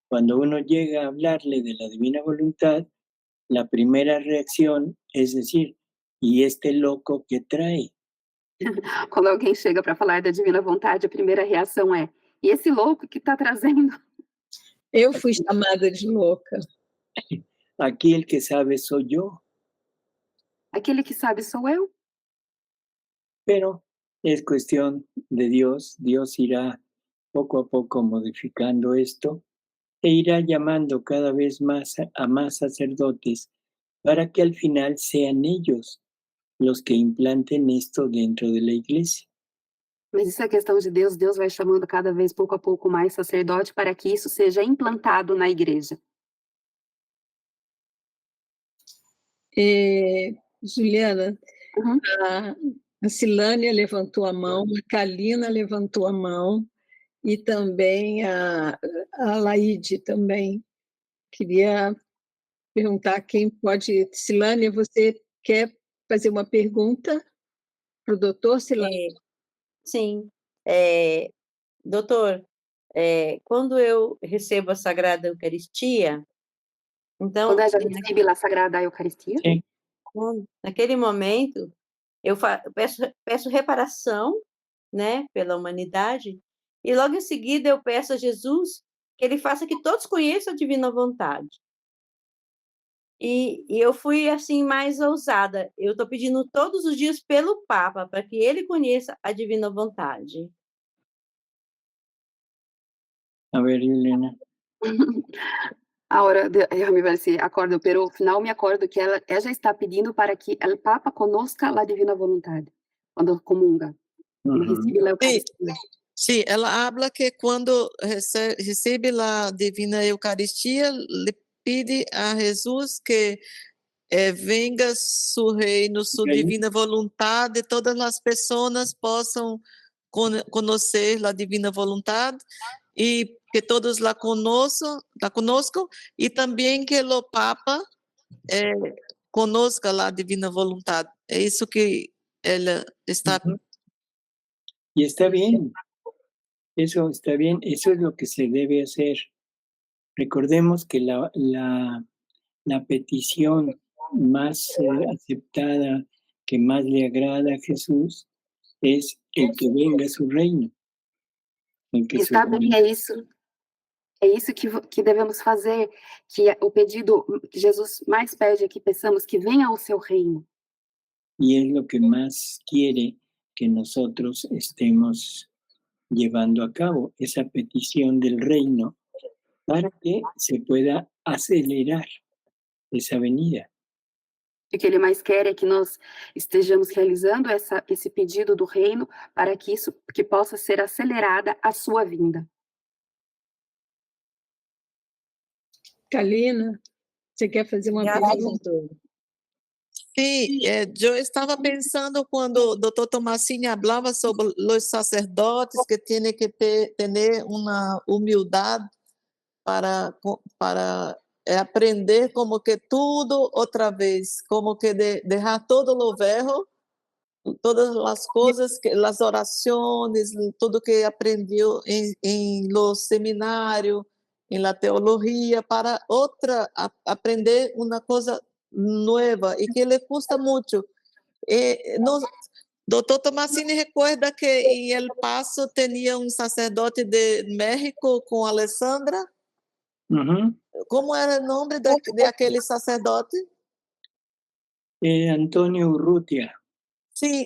Cuando uno llega a hablarle de la divina voluntad, la primera reacción es decir, ¿y este loco qué trae? Quando alguém chega para falar da divina vontade, a primeira reação é, e esse louco que está trazendo? Eu fui chamada de louca. Aquí el que sabe soy yo, Aquele que sabe sou eu. pero es cuestión de Dios. Dios irá poco a poco modificando esto e irá llamando cada vez más a más sacerdotes para que al final sean ellos los que implanten esto dentro de la iglesia. Mas isso é questão de Deus, Deus vai chamando cada vez, pouco a pouco, mais sacerdote para que isso seja implantado na igreja. Juliana, Uhum. a Silânia levantou a mão, a Kalina levantou a mão, e também a Laide também. Queria perguntar quem pode... Silânia, você quer fazer uma pergunta para o doutor, Silânia? Sim. Doutor, quando eu recebo a Sagrada Eucaristia, então... Quando a gente recebe a Sagrada Eucaristia? Sim. Naquele momento, eu peço reparação, né, pela humanidade, e logo em seguida eu peço a Jesus que ele faça que todos conheçam a divina vontade. E eu fui assim mais ousada. Eu estou pedindo todos os dias pelo Papa, para que ele conheça a divina vontade. A ver, Juliana. Ahora, déjame ver si acordo, pero al final me acordo que ella está pidiendo para que el Papa conozca la divina voluntad cuando comunga, cuando recibe la Eucaristía. Sí, ela habla que quando recebe a divina Eucaristia, le pide a Jesus que venga su reino, su divina voluntad, e todas as pessoas possam conhecer a divina voluntad e que todos la conozcan e também que o Papa conozca a divina voluntad. É isso que ela está. Y está bien. Eso está bien, eso es lo que se debe hacer. Recordemos que la petición más aceptada, que más le agrada a Jesús, es el que venga a su reino. Está bem, é isso que devemos fazer, que o pedido que Jesus mais pede é que peçamos que venha ao seu reino. Y es lo que más quiere que nosotros estemos llevando a cabo, esa petición del reino, para que se pueda acelerar esa venida. O que ele mais quer é que nós estejamos realizando esse pedido do reino para que isso que possa ser acelerada a sua vinda. Kalina, você quer fazer uma pergunta? Sim, eu estava pensando quando o doutor Tomasini falava sobre os sacerdotes que têm que ter uma humildade para aprender como que tudo outra vez, como que deixar todo o velho, todas as coisas, as orações, tudo que aprendeu em los seminários, em la teologia, para aprender uma coisa nova e que lhe custa muito. Doutor Tomasini recuerda que em El Paso tinha um sacerdote de México com Alessandra. Uh-huh. Como era o nome daquele sacerdote? Antonio Urrutia. Sim,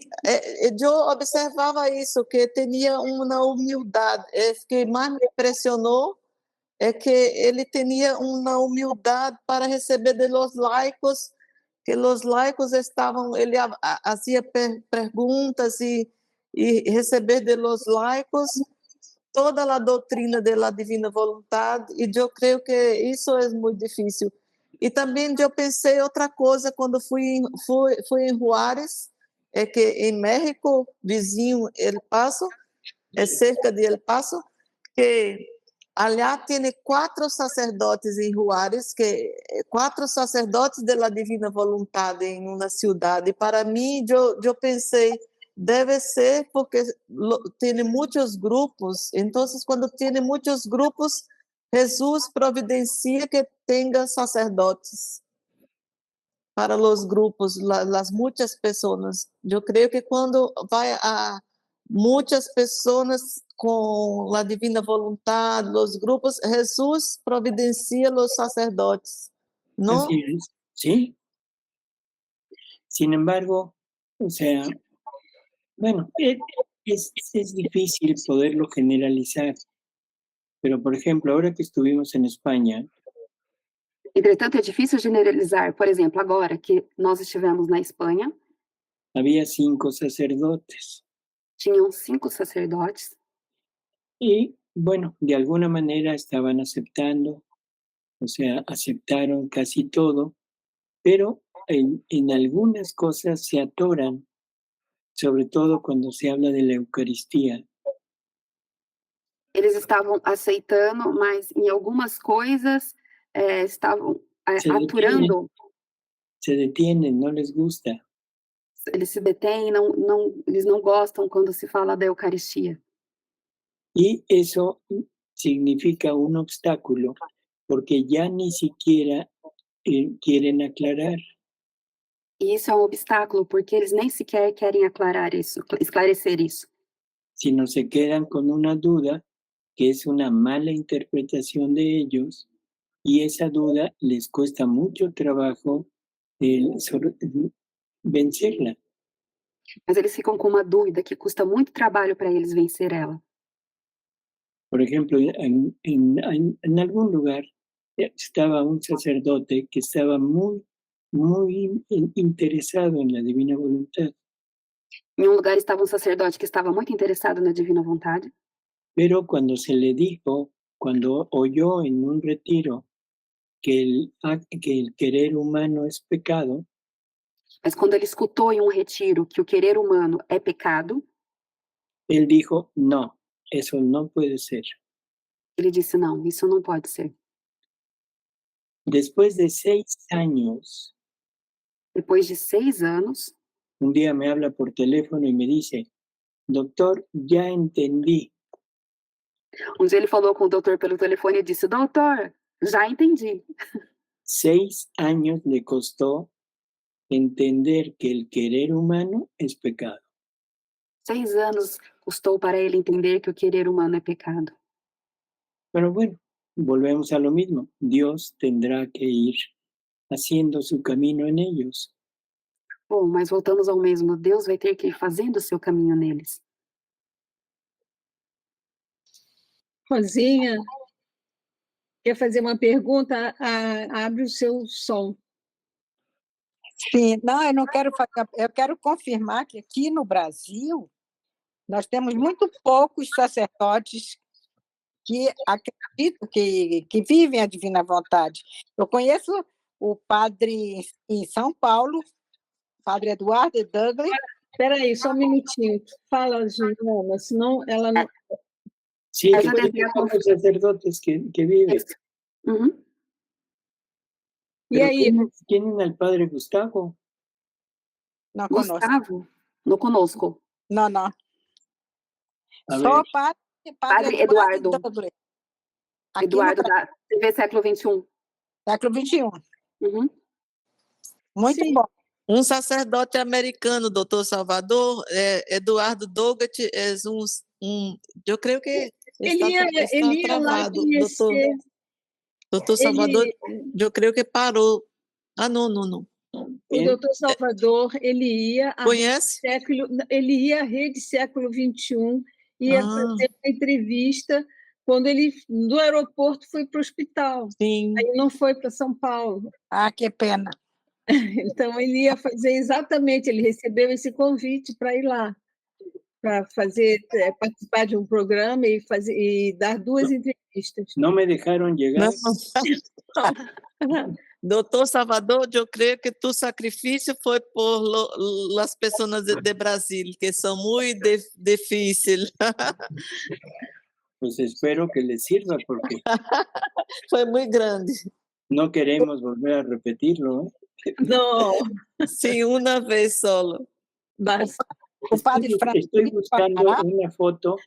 eu observava isso, que tinha uma humildade. O que mais me impressionou é que ele tinha uma humildade para receber de los laicos, que os laicos estavam, ele fazia perguntas e receber de los laicos toda a doutrina da divina vontade, e eu creio que isso é muito difícil. E também eu pensei outra coisa quando fui em Juárez, é que em México, vizinho El Paso, cerca de El Paso, que allá tem 4 sacerdotes em Juárez, que 4 sacerdotes da divina vontade em uma cidade. E para mim, eu pensei, deve ser porque tem muitos grupos. Então, quando tem muitos grupos, Jesus providencia que tenha sacerdotes para os grupos, as muitas pessoas. Eu creio que quando vai a muitas pessoas com a divina vontade, os grupos, Jesus providencia os sacerdotes, ¿no? Así es, sí. Sin embargo, o sea, bueno, es difícil poderlo generalizar, pero por ejemplo, ahora que estuvimos en España, Entretanto, é difícil generalizar. Por exemplo, agora que nós estivemos na Espanha, había 5 sacerdotes tinham 5 sacerdotes y, bueno, de alguna manera estaban aceptando, o sea, aceptaron casi todo, pero en algunas cosas se atoran, sobre todo cuando se habla de la Eucaristía. eles estavam aceitando, mas em algumas coisas estavam aturando. Se detienen, no les gusta. Eles se detêm, eles não gostam quando se fala da Eucaristia. Y eso significa un obstáculo, porque ya ni siquiera quieren aclarar. E isso é um obstáculo, porque eles nem sequer querem aclarar isso, esclarecer isso. Sino se quedan con una duda que es una mala interpretación de ellos, y esa duda les cuesta mucho trabajo vencerla. Mas eles ficam com uma dúvida que custa muito trabalho para eles vencer ela. Por ejemplo, en algún lugar estaba un sacerdote que estaba muy interesado en la divina voluntad. Em um lugar estava um sacerdote que estava muito interessado na divina vontade, Pero cuando se le dijo, cuando oyó en un retiro que el querer humano es pecado, mas quando ele escutou em um retiro que o querer humano é pecado, él dijo, no, eso no puede ser. ele disse: não, isso não pode ser. Después de 6 años, Depois de 6 anos, un día me habla por teléfono y me dice, doctor, ya entendí. um dia ele falou com o doutor pelo telefone e disse: doutor, já entendi. 6 años le costó entender que el querer humano es pecado. 6 anos custou para ele entender que o querer humano é pecado. Pero bueno, volvemos a lo mismo. Dios tendrá que ir haciendo su camino en ellos. Bom, mas voltamos ao mesmo. Deus vai ter que ir fazendo o seu caminho neles. Rosinha, quer fazer uma pergunta? Abre o seu som. Sim, não, eu não quero fazer, eu quero confirmar que aqui no Brasil nós temos muito poucos sacerdotes que acreditam, que vivem a divina vontade. Eu conheço o padre em São Paulo, padre Eduardo Douglas. Espera aí, só um minutinho. Fala, Juliana, senão ela não... Sí, que hay sacerdotes que viven. Uhum. E aí? ¿Tienen al padre Gustavo? Não conosco. Gustavo? Não conosco. Não, não. A Só ver. Padre Eduardo. Douglas. Eduardo da TV Século XXI. Século XXI. Uhum. Muito Sim. bom. Um sacerdote americano, doutor Salvador, Eduardo Douglas, eu creio que está ia lá travado. conhecer. Doutor Salvador, eu creio que parou. Ah, não. O doutor Salvador, ele ia Conhece? à Rede Século XXI, ia fazer uma entrevista quando ele, do aeroporto, foi para o hospital. Sim. Aí não foi para São Paulo. Ah, que pena. Então, ele ia fazer exatamente, ele recebeu esse convite para ir lá, para participar de um programa e dar 2 entrevistas. No me dejaron llegar. Doutor Salvador, eu creio que tu sacrifício foi por as pessoas de Brasil, que são muito difíceis. Pues espero que les sirva porque Foi muito grande. no queremos volver a repetirlo. Não, Sim, uma vez solo. basta. O padre Estoy Francisco buscando Pará, una foto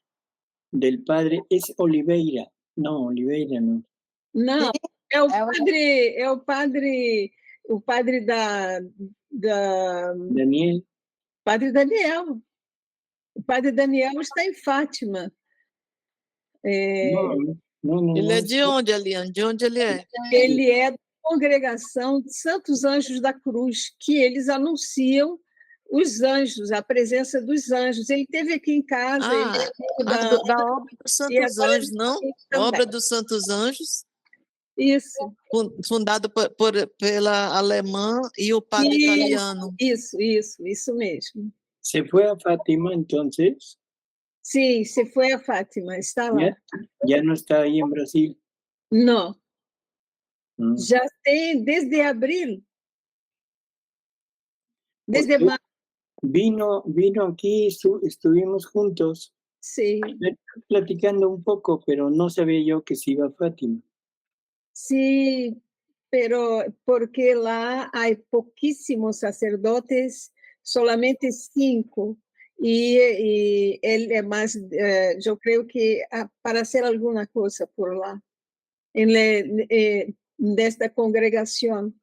del padre. Es Oliveira. No, Oliveira no. Não, é o padre da Daniel. Padre Daniel. O padre Daniel está em Fátima. No. Ele é de onde, Eliane? De onde ele é? Ele é da congregação de Santos Anjos da Cruz, que eles anunciam os anjos, a presença dos anjos. Ele esteve aqui em casa. Da obra dos Santos Anjos, não? Obra dos Santos Anjos? Isso. Fundado pela alemã e o padre italiano. Isso mesmo. ¿Se fue a Fátima entonces? Sim, se foi a Fátima, está lá. Ya no está ahí en Brasil. Não. Já tem desde abril. Desde março. Vino aquí, estuvimos juntos. Sí. Platicando un poco, pero no sabía yo que se iba a Fátima. Sí, pero porque lá hay pouquíssimos sacerdotes, solamente 5. Y él es más, yo creo que para hacer alguna cosa por lá, de esta congregación.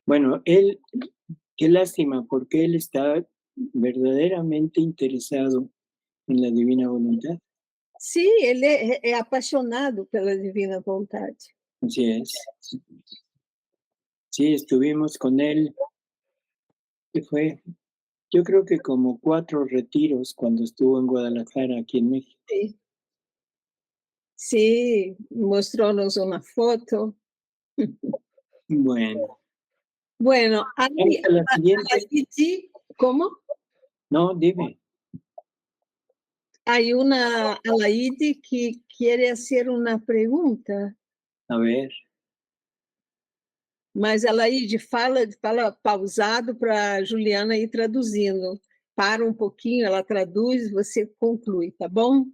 Bueno, qué lástima, porque él está verdaderamente interesado en la divina voluntad. Sí, él es apasionado pela divina vontade. Así es. Sí, estuvimos con él, que fue, yo creo que como 4 retiros cuando estuvo en Guadalajara, aquí en México. Sí, sí, mostró-nos uma foto. Bueno, hay la siguiente. ¿Cómo? No, dime. Hay una Alaide que quiere hacer una pregunta. A ver. Mas Alaide, fala pausado para a Juliana ir traduzindo. Para um pouquinho, ela traduz, você conclui, tá bom?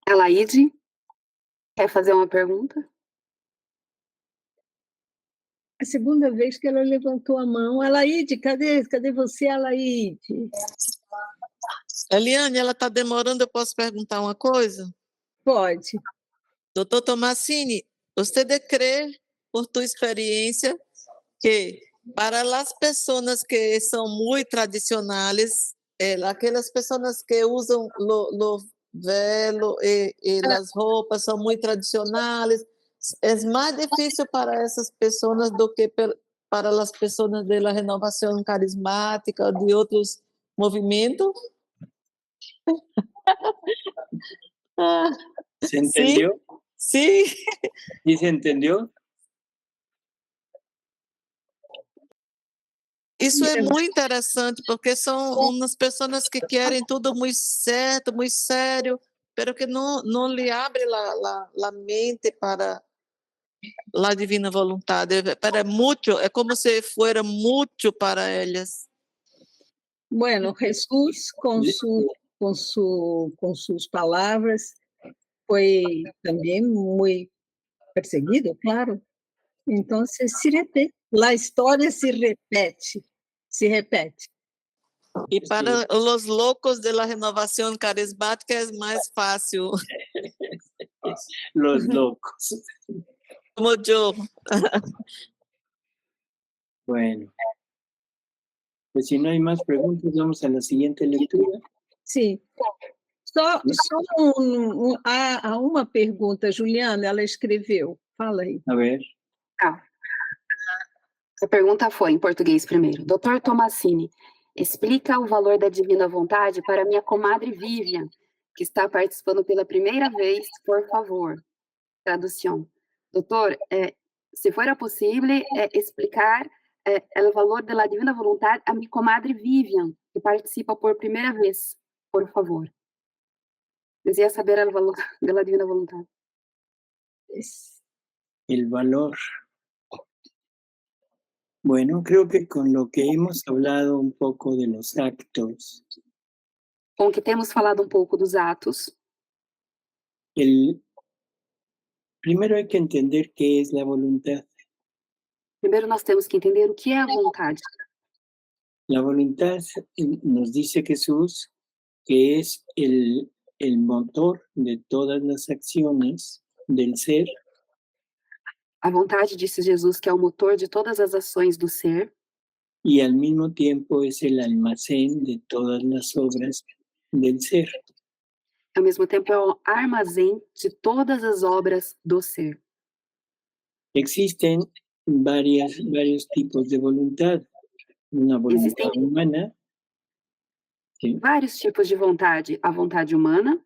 Alaide, quer fazer uma pergunta? A segunda vez que ela levantou a mão. Alaide, cadê você, Alaide? Eliane, ela está demorando, eu posso perguntar uma coisa? Pode. Doutor Tomassini, você crê, por tua experiência, que para as pessoas que são muito tradicionais, aquelas pessoas que usam o velo e as roupas são muito tradicionais, é mais difícil para essas pessoas do que para as pessoas da renovação carismática, de outros movimentos? ¿Se entendió? Sí. ¿Y se entendió? Isso é muito interessante, porque são umas pessoas que querem tudo muito certo, muito sério, pero que não lhe abre a mente para a divina vontade. É como se fosse muito para elas. Bueno, Jesús con sus palabras foi também muito perseguido, claro. Então, se repete. A história se repete. E para os loucos da renovação carismática é mais fácil. Los locos. Como eu. Bueno. Pues si no hay más preguntas, vamos a la siguiente lectura. Sim. Só há uma pergunta, Juliana, ela escreveu. Fala aí. A ver. A pergunta foi, em português primeiro. Dr. Tomasini, explica o valor da divina vontade para minha comadre Vivian, que está participando pela primeira vez, por favor. Tradução. Doutor, se fuera posible explicar o valor da divina vontade a minha comadre Vivian, que participa por primeira vez, por favor. Desea saber el valor de la divina voluntad. El valor. Bueno, creo que con lo que hemos hablado un poco de los actos, Com que temos falado um pouco dos atos, primero hay que entender qué es la voluntad. primeiro nós temos que entender o que é a vontade. La voluntad, nos dice Jesús, que es el motor de todas las acciones del ser. A vontade, disse Jesus, que é o motor de todas as ações do ser, Y al mismo tiempo es el almacén de todas las obras del ser. ao mesmo tempo é o armazém de todas as obras do ser. Existen varios tipos de voluntad. Una voluntad humana, ¿sí? Vários tipos de vontade. A vontade humana,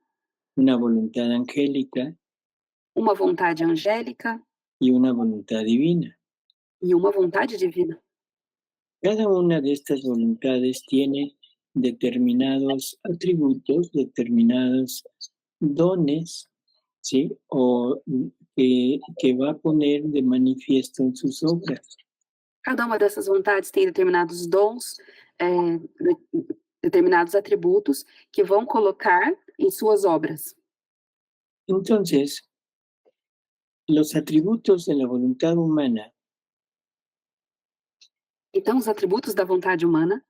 Una voluntad angélica uma vontade angélica y una voluntad divina. e uma vontade divina. Cada una de estas voluntades tiene determinados atributos, determinados dones, ¿sí? O que va a poner de manifiesto en sus obras. Cada uma dessas vontades tem determinados dons, determinados atributos que vão colocar em suas obras. Entonces, los atributos de la voluntad humana Então, os atributos da vontade humana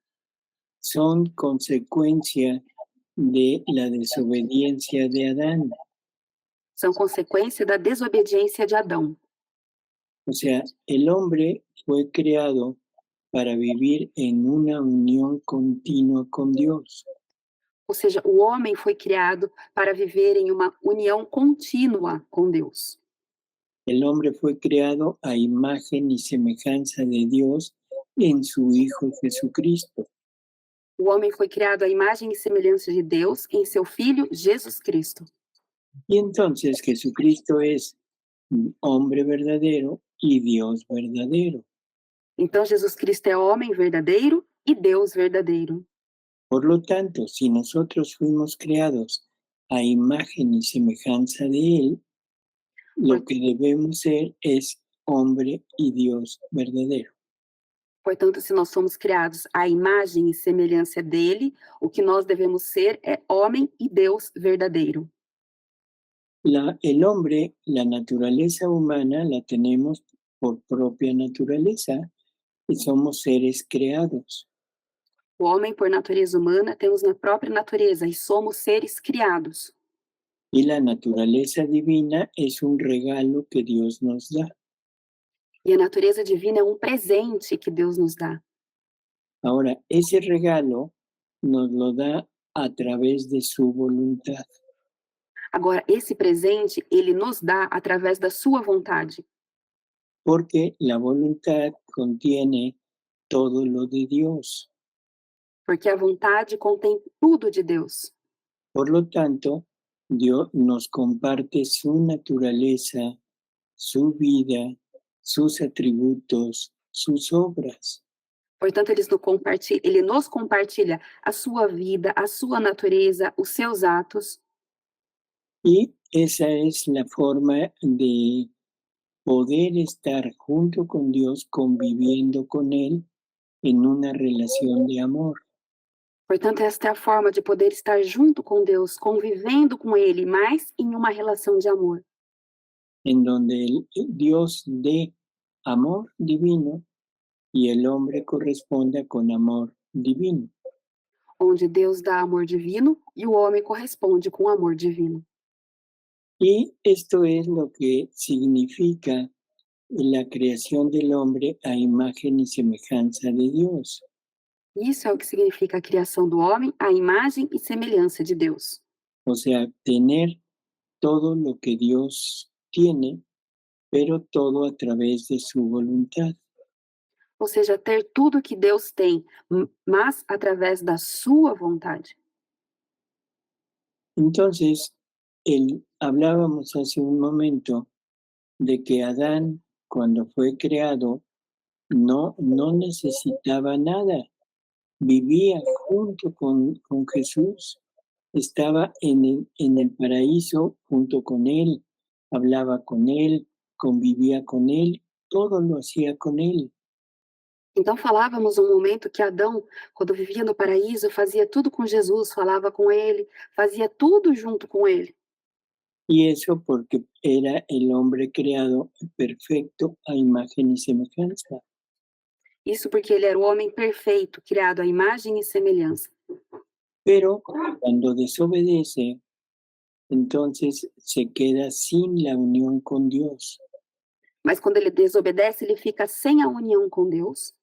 son consecuencia de la desobediencia de Adán. são consequência da desobediência de Adão. O sea, el hombre fue creado para vivir en una unión continua con Dios. Ou seja, o homem foi criado para viver em uma união contínua com Deus. El hombre fue creado a imagen y semejanza de Dios en su Hijo Jesucristo. O homem foi criado à imagem e semelhança de Deus em seu Filho Jesus Cristo. Y entonces Jesucristo es hombre verdadero y Dios verdadero. Então, Jesus Cristo é homem verdadeiro e Deus verdadeiro. Por lo tanto, si nosotros fuimos creados a imagen y semejanza de Él, lo que debemos ser es hombre y Dios verdadero. Portanto, se nós somos criados à imagem e semelhança dele, o que nós devemos ser é homem e Deus verdadeiro. El hombre, la naturaleza humana, la tenemos por propia naturaleza y somos seres creados. O homem, por natureza humana, temos na própria natureza e somos seres criados. Y la naturaleza divina es un regalo que Dios nos da. E a natureza divina é um presente que Deus nos dá. Ahora, ese regalo nos lo da a través de su voluntad. Agora, esse presente, ele nos dá através da sua vontade. Porque la voluntad contiene todo lo de Dios. Porque a vontade contém tudo de Deus. Por lo tanto, Dios nos comparte su naturaleza, su vida, sus atributos, sus obras. Portanto, ele nos compartilha a sua vida, a sua natureza, os seus atos. Y esa es la forma de poder estar junto con Dios, conviviendo con Él en una relación de amor. Portanto, esta é a forma de poder estar junto com Deus, convivendo com Ele, mas em uma relação de amor. En donde Dios dé amor divino y el hombre corresponda con amor divino. Onde Deus dá amor divino e o homem corresponde com amor divino. Y esto es lo que significa la creación del hombre a imagen y semejanza de Dios. Isso é o que significa a criação do homem à imagem e semelhança de Deus. O sea, tener todo lo que Dios tiene, pero todo a través de su voluntad. Ou seja, ter tudo que Deus tem, mas através da sua vontade. Entonces, hablábamos hace un momento de que Adán, cuando fue creado, no necesitaba nada. Vivía junto con Jesús, estaba en el paraíso junto con él, hablaba con él, convivía con él, todo lo hacía con él. Então falávamos um momento que Adão, quando vivia no paraíso, fazia tudo com Jesus, falava com ele, fazia tudo junto com ele. Y eso porque era el hombre creado perfecto a imagen y semejanza. Isso porque ele era o homem perfeito, criado à imagem e semelhança. Pero cuando desobedece, entonces se queda sin la unión con Dios. Mas quando ele desobedece, ele fica sem a união com Deus.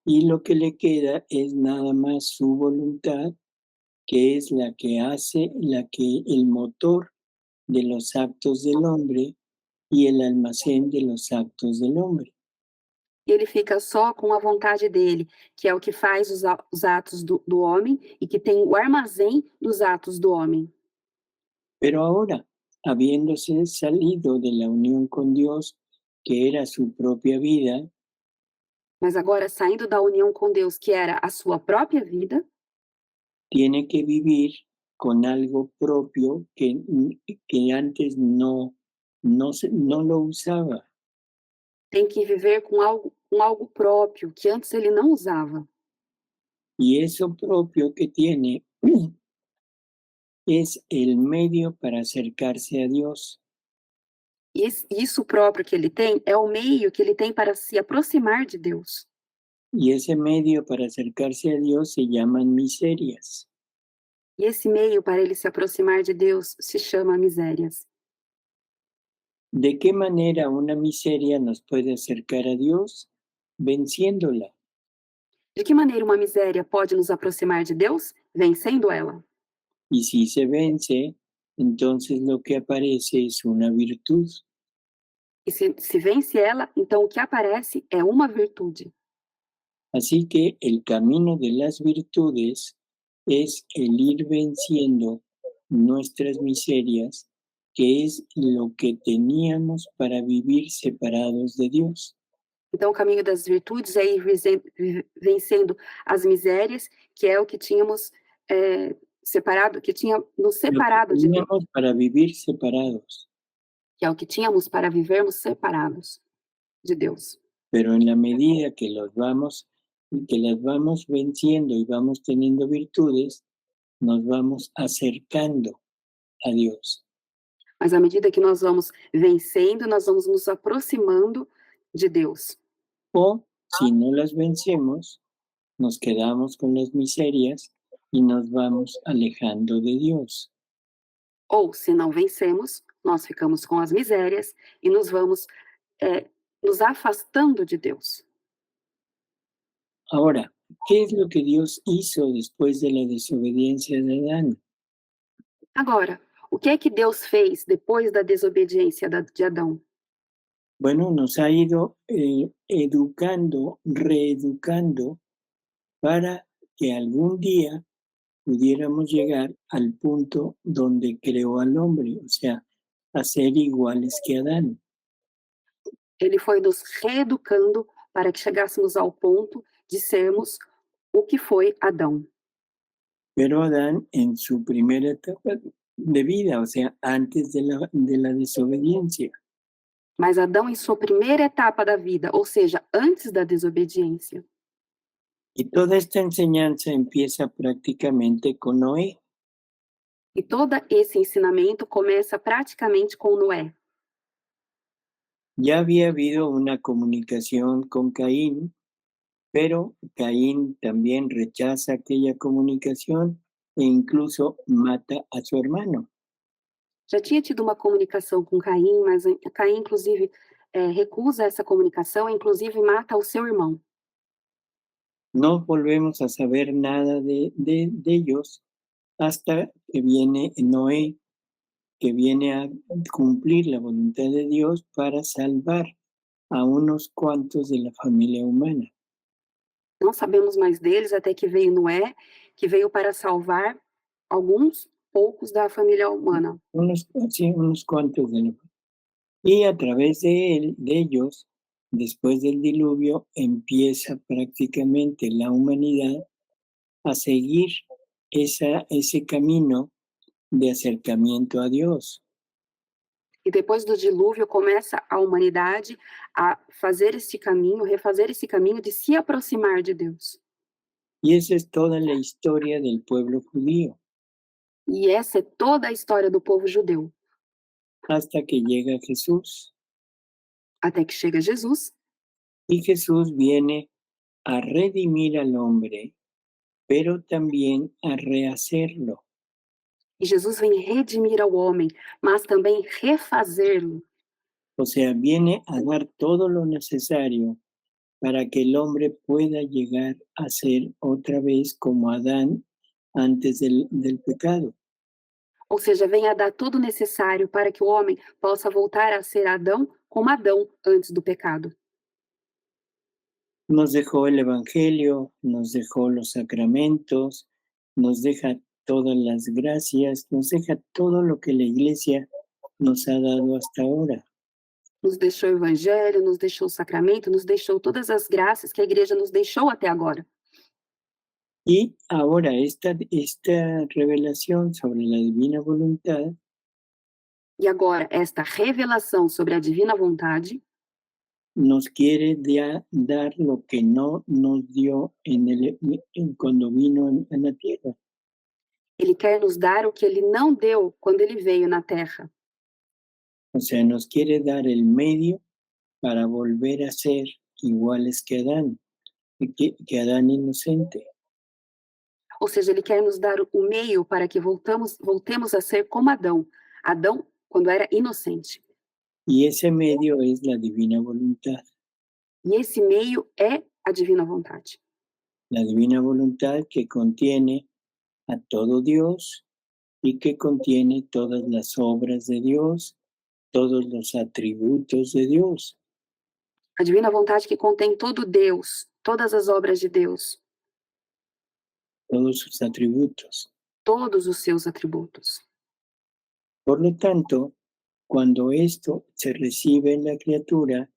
Y lo que le queda es nada más su voluntad, que es la que hace, el motor de los actos del hombre y el almacén de los actos del hombre. E ele fica só com a vontade dele, que é o que faz os atos do homem e que tem o armazém dos atos do homem. Pero ahora, habiéndose salido de la unión con Dios, que era su propia vida, Mas agora, saindo da união com Deus, que era a sua própria vida, tiene que vivir con algo propio que antes no lo usaba. tem que viver com algo próprio, que antes ele não usava. Y eso propio que tiene es el medio para acercarse a Dios. E isso próprio que ele tem é o meio que ele tem para se aproximar de Deus. Y ese medio para acercarse a Dios se llaman miserias. E esse meio para ele se aproximar de Deus se chama misérias. ¿De qué manera una miseria nos puede acercar a Dios? Venciéndola. De que maneira uma miséria pode nos aproximar de Deus? Vencendo ela. Y si se vence, entonces lo que aparece es una virtud. E se vence ela, então o que aparece é uma virtude. Así que el camino de las virtudes es el ir venciendo nuestras miserias, que es lo que teníamos para vivir separados de Dios. Então o caminho das virtudes é ir vencendo as misérias, que é o que tínhamos separado, que tinha nos separado de Deus. Teníamos para vivir separados. Que é o que tínhamos para vivermos separados de Deus. Pero en la medida que las vamos venciendo y vamos teniendo virtudes, nos vamos acercando a Dios. Mas à medida que nós vamos vencendo, nós vamos nos aproximando de Deus. O si no las vencemos, nos quedamos con las miserias y nos vamos alejando de Dios. Ou, se não vencemos, nós ficamos com as misérias e nos vamos nos afastando de Deus. Ahora, ¿qué es lo que Dios hizo después de la desobediencia de Adán? Agora, o que é que Deus fez depois da desobediência de Adão? Bueno, nos ha ido educando, reeducando, para que algún día pudiéramos llegar al punto donde creó al hombre, o sea, a ser iguales que Adán. Ele foi nos reeducando para que chegássemos ao ponto de sermos o que foi Adão. Pero Adán en su primera etapa de vida, o sea, antes de la desobediencia. Mas Adão em sua primeira etapa da vida, ou seja, antes da desobediência. Y toda esta enseñanza empieza prácticamente con Noé. E todo esse ensinamento começa praticamente com Noé. Ya había habido una comunicación con Caín, pero Caín también rechaza aquella comunicación e incluso mata a su hermano. Já tinha tido uma comunicação com Caim, mas Caim, inclusive, recusa essa comunicação, inclusive mata o seu irmão. No volvemos a saber nada de ellos hasta que viene Noé, que viene a cumplir la voluntad de Dios para salvar a unos cuantos de la familia humana. Não sabemos mais deles até que veio Noé, que veio para salvar alguns poucos da família humana. Sí, unos cuantos de los. Y a través de ellos, después del diluvio, empieza prácticamente la humanidad a seguir ese camino de acercamiento a Dios. E depois do dilúvio começa a humanidade a fazer este caminho, refazer esse caminho de se aproximar de Deus. Y esa es toda la historia del pueblo judío, E essa é toda a história do povo judeu, hasta que llega Jesús. até que chega Jesus, Y Jesús viene a redimir al hombre, pero también a rehacerlo. e Jesus vem redimir ao homem, mas também refazê-lo. O sea, viene a dar todo lo necesario para que el hombre pueda llegar a ser otra vez como Adán antes del pecado. Ou seja, vem a dar tudo necessário para que o homem possa voltar a ser Adão como Adão antes do pecado. Nos dejó el Evangelio, nos dejó los sacramentos, nos deja todas las gracias, nos deja todo lo que la Iglesia nos ha dado hasta ahora. Nos deixou o evangelho, nos deixou o sacramento, nos deixou todas as graças que a igreja nos deixou até agora. Y ahora esta revelación sobre la divina voluntad E agora, esta revelação sobre a divina vontade nos quiere dar lo que no nos dio cuando vino en la tierra. ele quer nos dar o que ele não deu quando ele veio na Terra. O sea, nos quiere dar el medio para volver a ser iguales que Adán, que Adán inocente. Ou seja, ele quer nos dar o meio para que voltemos a ser como Adão. Adão, quando era inocente. Y ese medio es la divina voluntad. E esse meio é a divina vontade. La divina voluntad que contiene a todo Dios y que contiene todas las obras de Dios, todos los atributos de Dios. A divina vontade que contém todo Deus, todas as obras de Deus, Todos sus atributos. todos os seus atributos. Por lo tanto, cuando esto se recibe en la criatura,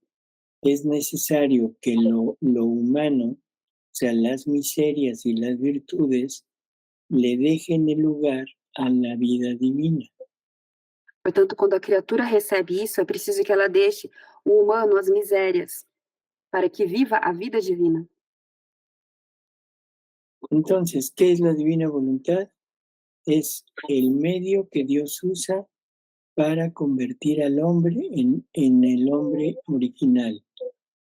es necesario que lo humano, o sea, las miserias y las virtudes, le dejen el lugar a la vida divina. Portanto, quando a criatura recebe isso, é preciso que ela deixe o humano as misérias, para que viva a vida divina. Entonces, ¿qué es la divina voluntad? Es el medio que Dios usa para convertir al hombre en el hombre original,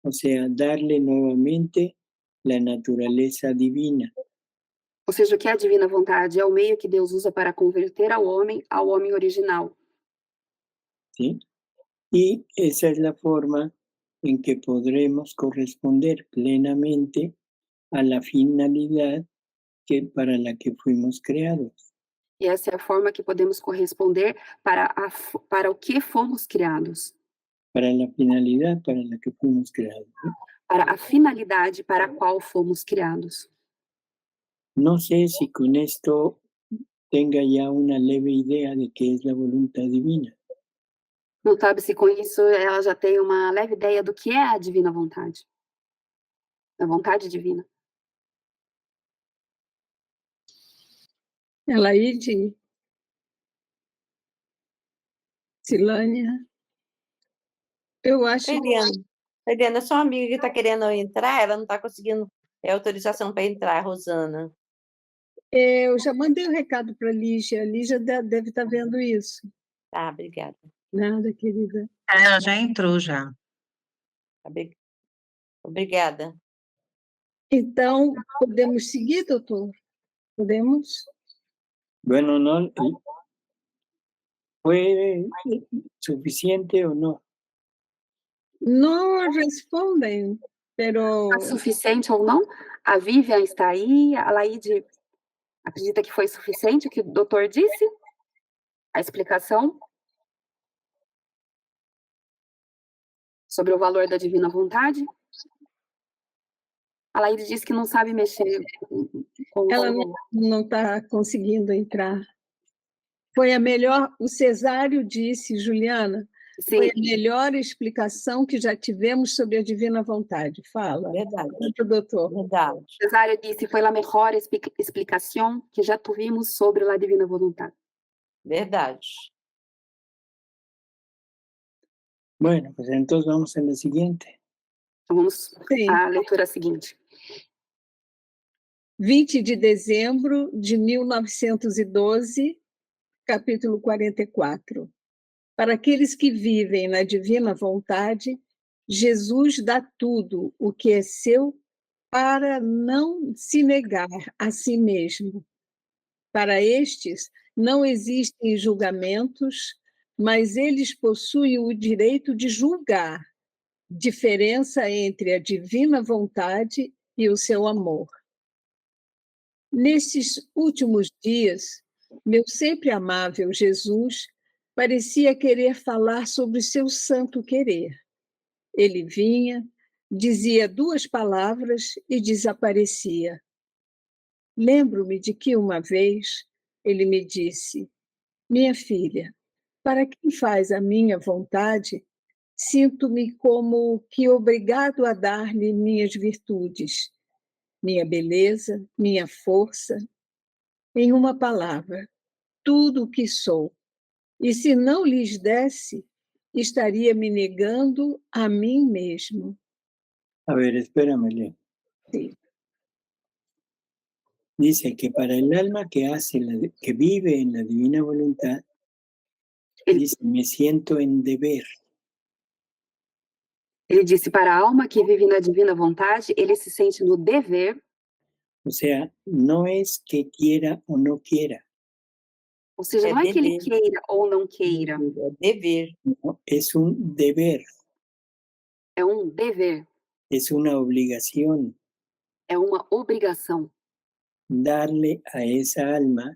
o sea, darle nuevamente la naturaleza divina. Ou seja, o que é a divina vontade? É o meio que Deus usa para converter ao homem original. ¿Sí? Y esa es la forma en que podremos corresponder plenamente a la finalidad para la que fuimos creados. E essa é a forma que podemos corresponder para o que fomos criados. Para la finalidad para la que fuimos creados, ¿no? Para a finalidade para a qual fomos criados. No sé si con esto tenga ya una leve idea de qué es la voluntad divina. Não sabe se com isso ela já tem uma leve ideia do que é a divina vontade. A vontade divina. Elaide, Silânia, eu acho Eliana, sua amiga que está querendo entrar, ela não está conseguindo autorização para entrar, Rosana. eu já mandei um recado para a Lígia deve estar vendo isso. Tá, obrigada. Nada, querida. Ela já entrou já. Obrigada. Então, podemos seguir, doutor? Podemos? Bueno, no, ¿fue suficiente o no? Não respondem, pero... É suficiente ou não? A Vivian está aí, a Laide acredita que foi suficiente o que o doutor disse? A explicação sobre o valor da divina vontade? A Laíde disse que não sabe mexer com Ela o... não está conseguindo entrar. Foi a melhor, o Cesário disse, Juliana, foi Sim, a melhor explicação que já tivemos sobre a divina vontade. Fala. Verdade, Doutor. verdade. Cesário disse, foi a melhor explicação que já tivemos sobre a divina vontade. Verdade. Bueno, pues entonces vamos a la siguiente. Então, vamos Sim. à leitura seguinte. 20 de dezembro de 1912, capítulo 44. Para aqueles que vivem na divina vontade, Jesus dá tudo o que é seu para não se negar a si mesmo. Para estes, não existem julgamentos, mas eles possuem o direito de julgar, diferença entre a divina vontade e o seu amor. Nesses últimos dias, meu sempre amável Jesus parecia querer falar sobre o seu santo querer. Ele vinha, dizia 2 palavras e desaparecia. Lembro-me de que uma vez ele me disse: minha filha, para quem faz a minha vontade, sinto-me como que obrigado a dar-lhe minhas virtudes, minha beleza, minha força, em uma palavra, tudo o que sou. E se não lhes desse, estaria me negando a mim mesmo. A ver, espérame, Leo. Sí. Dice que para el alma que que vive en la divina voluntad, dice, me siento en deber. Ele disse, para a alma que vive na divina vontade, ele se sente no dever, O sea, no es que quiera o no quiera, ou seja, não é que ele queira ou não queira, É dever. no, es un deber, é um dever, es una obligación é uma obrigação darle a esa alma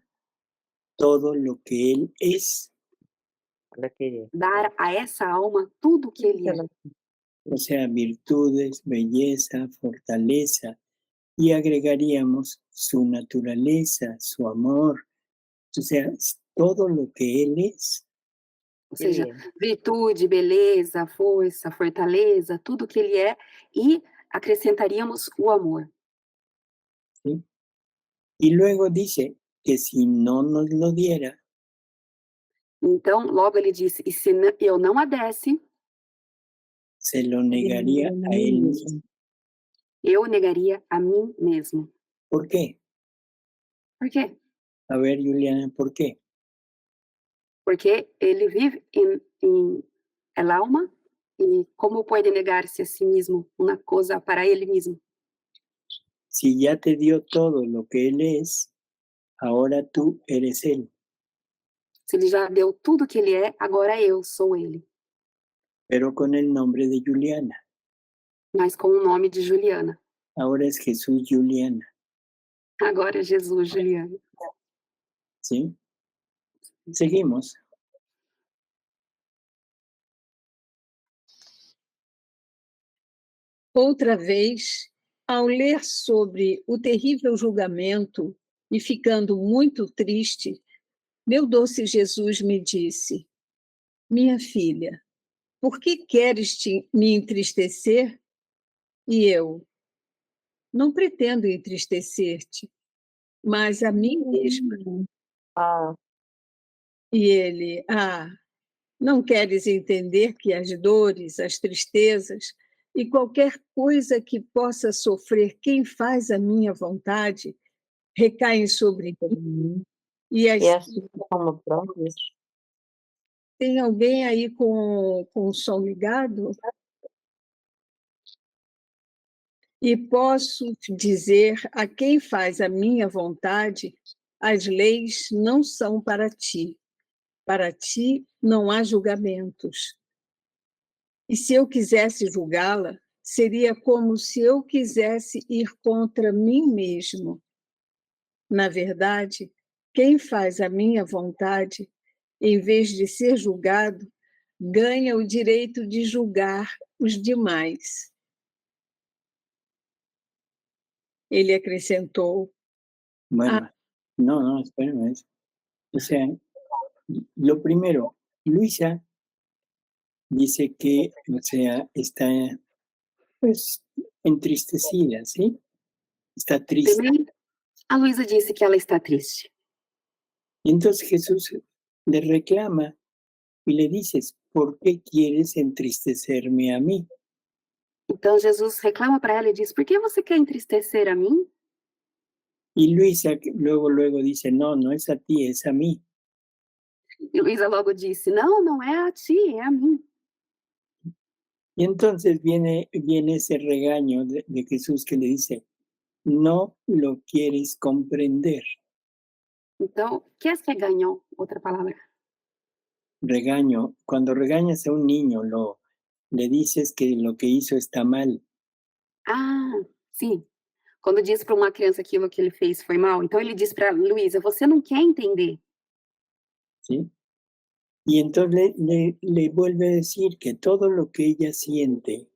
todo lo que él es. Para querer. dar a essa alma tudo o que ele é. O sea, virtudes, belleza, fortaleza, y agregaríamos su naturaleza, su amor, o sea, todo lo que él es. Ou seja, virtude, beleza, força, fortaleza, tudo que ele é, e acrescentaríamos o amor. ¿Sí? Y luego dice que si no nos lo diera, Então, logo ele disse, e se eu não a desse, se lo negaría a él mismo. eu negaria a mim mesmo. ¿Por qué? Por quê? A ver, Juliana, ¿por qué? Porque ele vive em el alma, e como pode negar-se a si mesmo uma coisa para ele mesmo? Si ya te dio todo lo que él es, ahora tú eres él. Se ele já deu tudo que ele é, agora eu sou ele. Pero con el nombre de Juliana. Mas com o nome de Juliana. Ahora es Jesús Juliana. Agora é Jesus Juliana. ¿Sí? Seguimos. Outra vez, ao ler sobre o terrível julgamento e ficando muito triste, meu doce Jesus me disse: minha filha, por que queres me entristecer? E eu: não pretendo entristecer-te, mas a mim mesma. E ele: não queres entender que as dores, as tristezas e qualquer coisa que possa sofrer quem faz a minha vontade recaem sobre mim. E assim como próprios. Tem alguém aí com o som ligado? E posso dizer a quem faz a minha vontade, as leis não são para ti. Para ti não há julgamentos. E se eu quisesse julgá-la, seria como se eu quisesse ir contra mim mesmo. Na verdade, quem faz a minha vontade, em vez de ser julgado, ganha o direito de julgar os demais. ele acrescentou: Bueno, no, espérame. O sea, lo primero, Luisa dice que, o sea, está pues entristecida, ¿sí? Está triste. Primeiro, a Luísa disse que ela está triste. Y entonces Jesús le reclama y le dices, ¿por qué quieres entristecerme a mí? Então Jesus reclama para ela e diz: por que você quer entristecer a mim? Y Luisa luego dice, no, no es a ti, es a mí. E Luísa logo disse: não, não é a ti, é a mim. Y entonces viene ese regaño de Jesús que le dice, no lo quieres comprender. Então, que es que ganhou? Outra palavra. Regaño, cuando regañas a un niño, le dices que lo que hizo está mal. Ah, sim. Quando diz para uma criança aquilo que ele fez foi mal, então ele diz para Luísa: você não quer entender. ¿Sí? Y entonces le vuelve a decir que todo lo que ella siente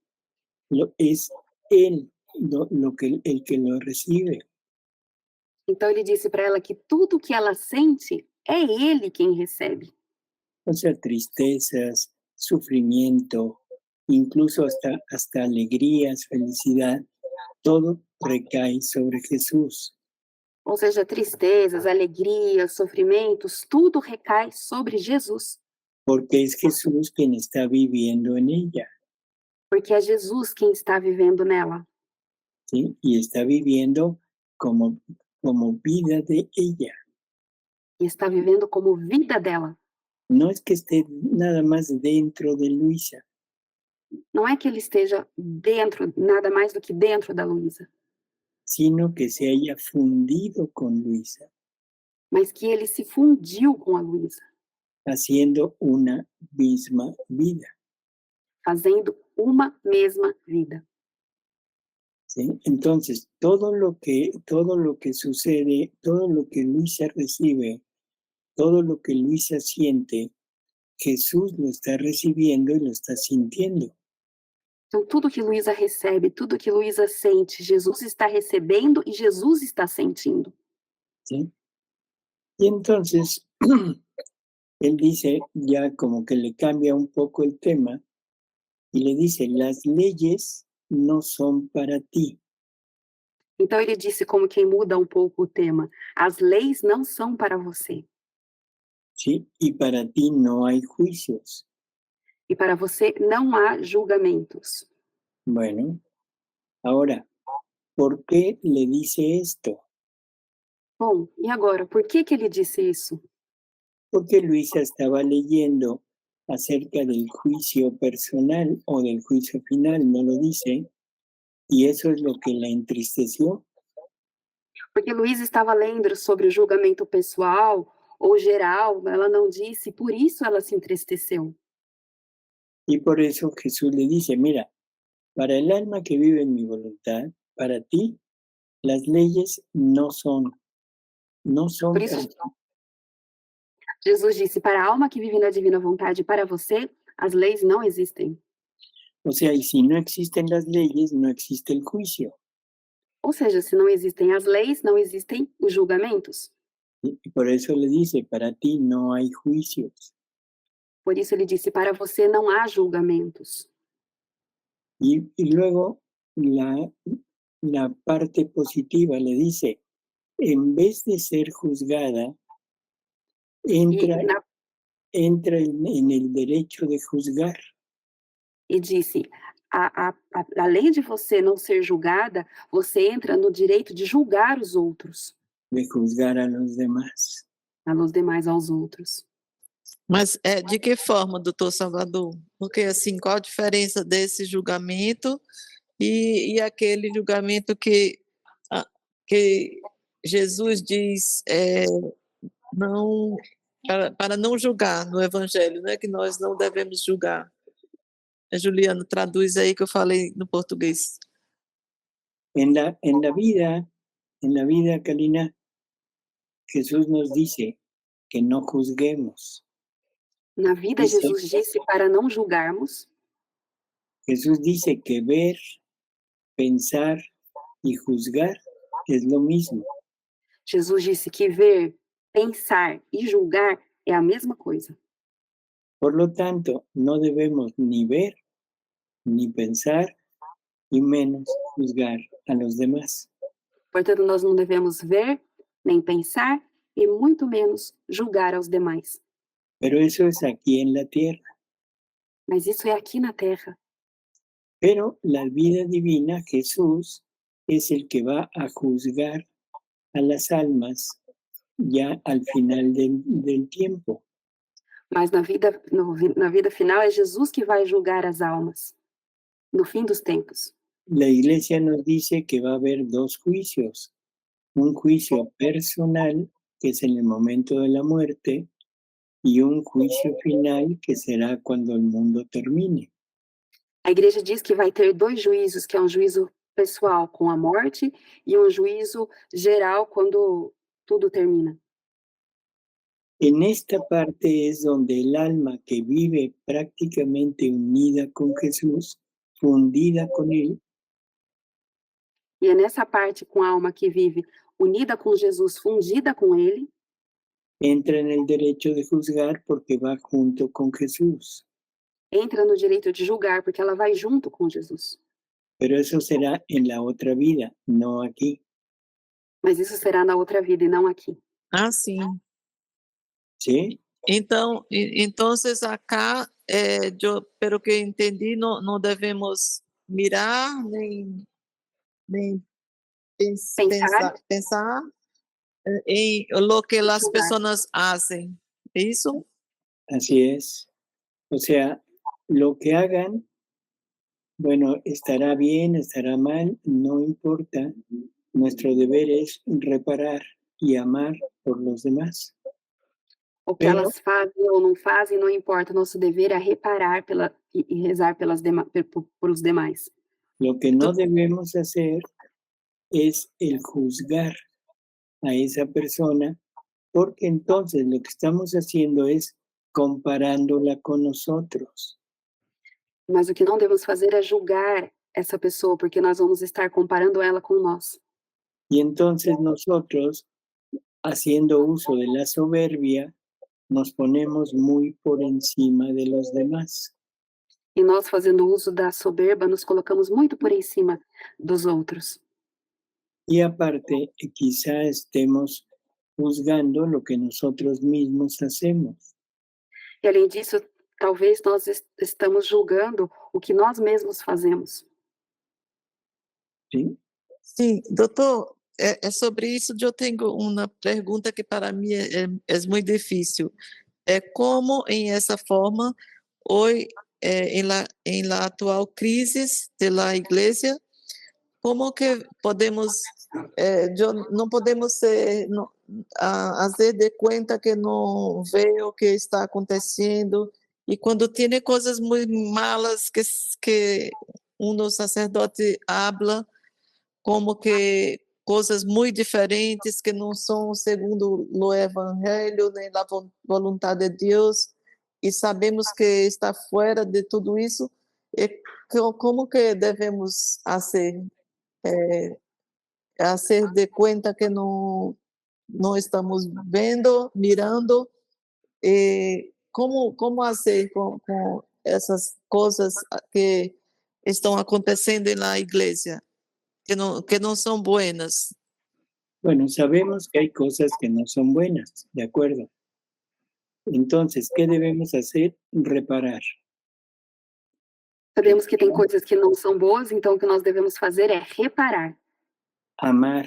es él el que lo recibe. Então ele disse para ela que tudo que ela sente é ele quem recebe. O sea, tristezas, sufrimiento, incluso hasta alegrías, felicidad, todo recae sobre Jesús. Ou seja, tristezas, alegrias, sofrimentos, tudo recai sobre Jesus. Porque es Jesús quien está viviendo en ella, Porque é Jesus quem está vivendo nela. ¿sí? Y está viviendo como vida de ella. E está vivendo como vida dela. No es que esté nada más dentro de Luisa, Não é que ele esteja dentro, nada mais do que dentro da Luísa, sino que se haya fundido con Luisa, mas que ele se fundiu com a Luísa, haciendo una misma vida. fazendo uma mesma vida. ¿Sí? Entonces, todo lo que sucede, todo lo que Luisa recibe, todo lo que Luisa siente, Jesús lo está recibiendo y lo está sintiendo. Então, tudo que Luísa recebe, tudo que Luísa sente, Jesus está recebendo e Jesus está sentindo. ¿Sí? Y entonces, él dice, ya como que le cambia un poco el tema, y le dice, las leyes no son para ti. Então, ele disse como quem muda um pouco o tema: as leis não são para você. ¿Sí? Y para ti no hay juicios. E para você não há julgamentos. Bueno, ahora, ¿por qué le dice esto? Bom, e agora, por que ele disse isso? Porque Luisa estaba leyendo acerca del juicio personal o del juicio final, no lo dice, y eso es lo que la entristeció. Porque Luísa estava lendo sobre o julgamento pessoal ou geral, ela não disse, por isso ela se entristeceu. Y por eso Jesús le dice, mira, para el alma que vive en mi voluntad, para ti, las leyes no son Por isso, para ti. Jesus disse: para a alma que vive na divina vontade, para você, as leis não existem. O sea, y si no existen las leyes, no existe el juicio. Ou seja, se não existem as leis, não existem os julgamentos. Y por eso le dice, para ti no hay juicios. Por isso ele disse: para você não há julgamentos. Y luego la parte positiva le dice, en vez de ser juzgada, entra en el derecho de juzgar. E disse: além de você não ser julgada, você entra no direito de julgar os outros. De juzgar a los demás. A los demais aos outros. Mas de que forma, doutor Salvador? Porque, assim, qual a diferença desse julgamento e aquele julgamento que Jesus diz não, para não julgar no Evangelho, né? Que nós não devemos julgar. Juliano, traduz aí que eu falei no português. En la vida, Karina, Jesús nos dice que no juzguemos. Na vida, Jesus disse para não julgarmos. Jesús dice que ver, pensar y juzgar es lo mismo. Jesus disse que ver, pensar e julgar é a mesma coisa. Por lo tanto, no debemos ni ver, ni pensar, y menos juzgar a los demás. Portanto, nós não devemos ver, nem pensar e muito menos julgar aos demais. Pero eso es aquí en la tierra. Mas isso é aqui na Terra. Pero la vida divina, Jesús, es el que va a juzgar a las almas ya al final del tiempo. Mas na vida final é Jesus que vai julgar as almas, no fim dos tempos. La iglesia nos dice que va a haber dos juicios. Un juicio personal, que es en el momento de la muerte, y un juicio final, que será cuando el mundo termine. A igreja diz que vai ter dois juízos, que é um juízo pessoal com a morte e um juízo geral quando tudo termina. En esta parte es donde el alma que vive prácticamente unida con Jesús, fundida con Él, E é nessa parte com a alma que vive unida com Jesus, fundida com Ele, entra en el derecho de juzgar porque va junto con Jesús. entra no direito de julgar, porque ela vai junto com Jesus. Pero eso será en la otra vida, no aquí. Mas isso será na outra vida e não aqui. Ah, sim. ¿Sí? Então, entonces acá, pelo que entendi, não devemos mirar nem pensar em lo que as pessoas fazem. Isso? Así es. O sea, lo que hagan, bueno, estará bien, estará mal, no importa. Nuestro deber es reparar y amar por los demás. O que elas fazem ou não fazem, não importa. Nosso dever é reparar e rezar por os demais. Lo que no debemos hacer es el juzgar a esa persona, porque entonces lo que estamos haciendo es comparándola con nosotros. Mas o que não devemos fazer é julgar essa pessoa, porque nós vamos estar comparando ela com nós. Y entonces nosotros, haciendo uso de la soberbia, nos ponemos muy por encima de los demás. E nós, fazendo uso da soberba, nos colocamos muito por cima dos outros. Y aparte, quizá estemos juzgando lo que nosotros mismos hacemos. E além disso, talvez nós estamos julgando o que nós mesmos fazemos. ¿Sí? Sim, doutor, sobre isso eu tenho uma pergunta que para mim é muito difícil. Como em essa forma, hoje, em la atual crise da igreja, como que podemos, não podemos fazer de conta que não vê o que está acontecendo, e quando tem coisas muito malas que sacerdote habla, como que coisas muito diferentes que não são segundo o evangelho nem a vontade de Deus, e sabemos que está fora de tudo isso, como que devemos fazer de conta que não estamos vendo, mirando, como fazer com essas coisas que estão acontecendo na igreja, que no son buenas? Bueno, sabemos que hay cosas que no son buenas, ¿de acuerdo? Entonces, ¿qué debemos hacer? Reparar. Sabemos que tem coisas que não são boas, então o que nós devemos fazer é reparar. Amar.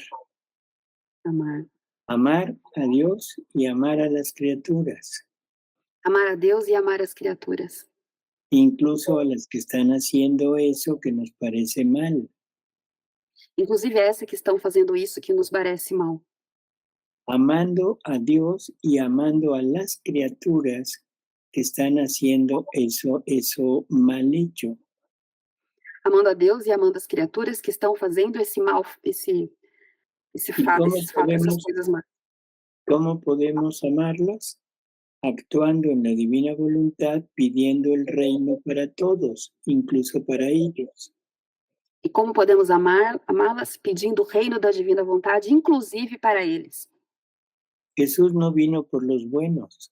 Amar. Amar a Dios y amar a las criaturas. Amar a Deus e amar as criaturas. Incluso a las que están haciendo eso que nos parece mal. Inclusive essa que estão fazendo isso que nos parece mal. Amando a Dios y amando a las criaturas que están haciendo eso mal hecho. Amando a Deus e amando as criaturas que estão fazendo esse mal, essas coisas más. ¿Cómo podemos amarlas? Actuando en la divina voluntad, pidiendo el reino para todos, incluso para ellos. E como podemos amá-las pedindo o reino da divina vontade, inclusive para eles. Jesús no vino por los buenos,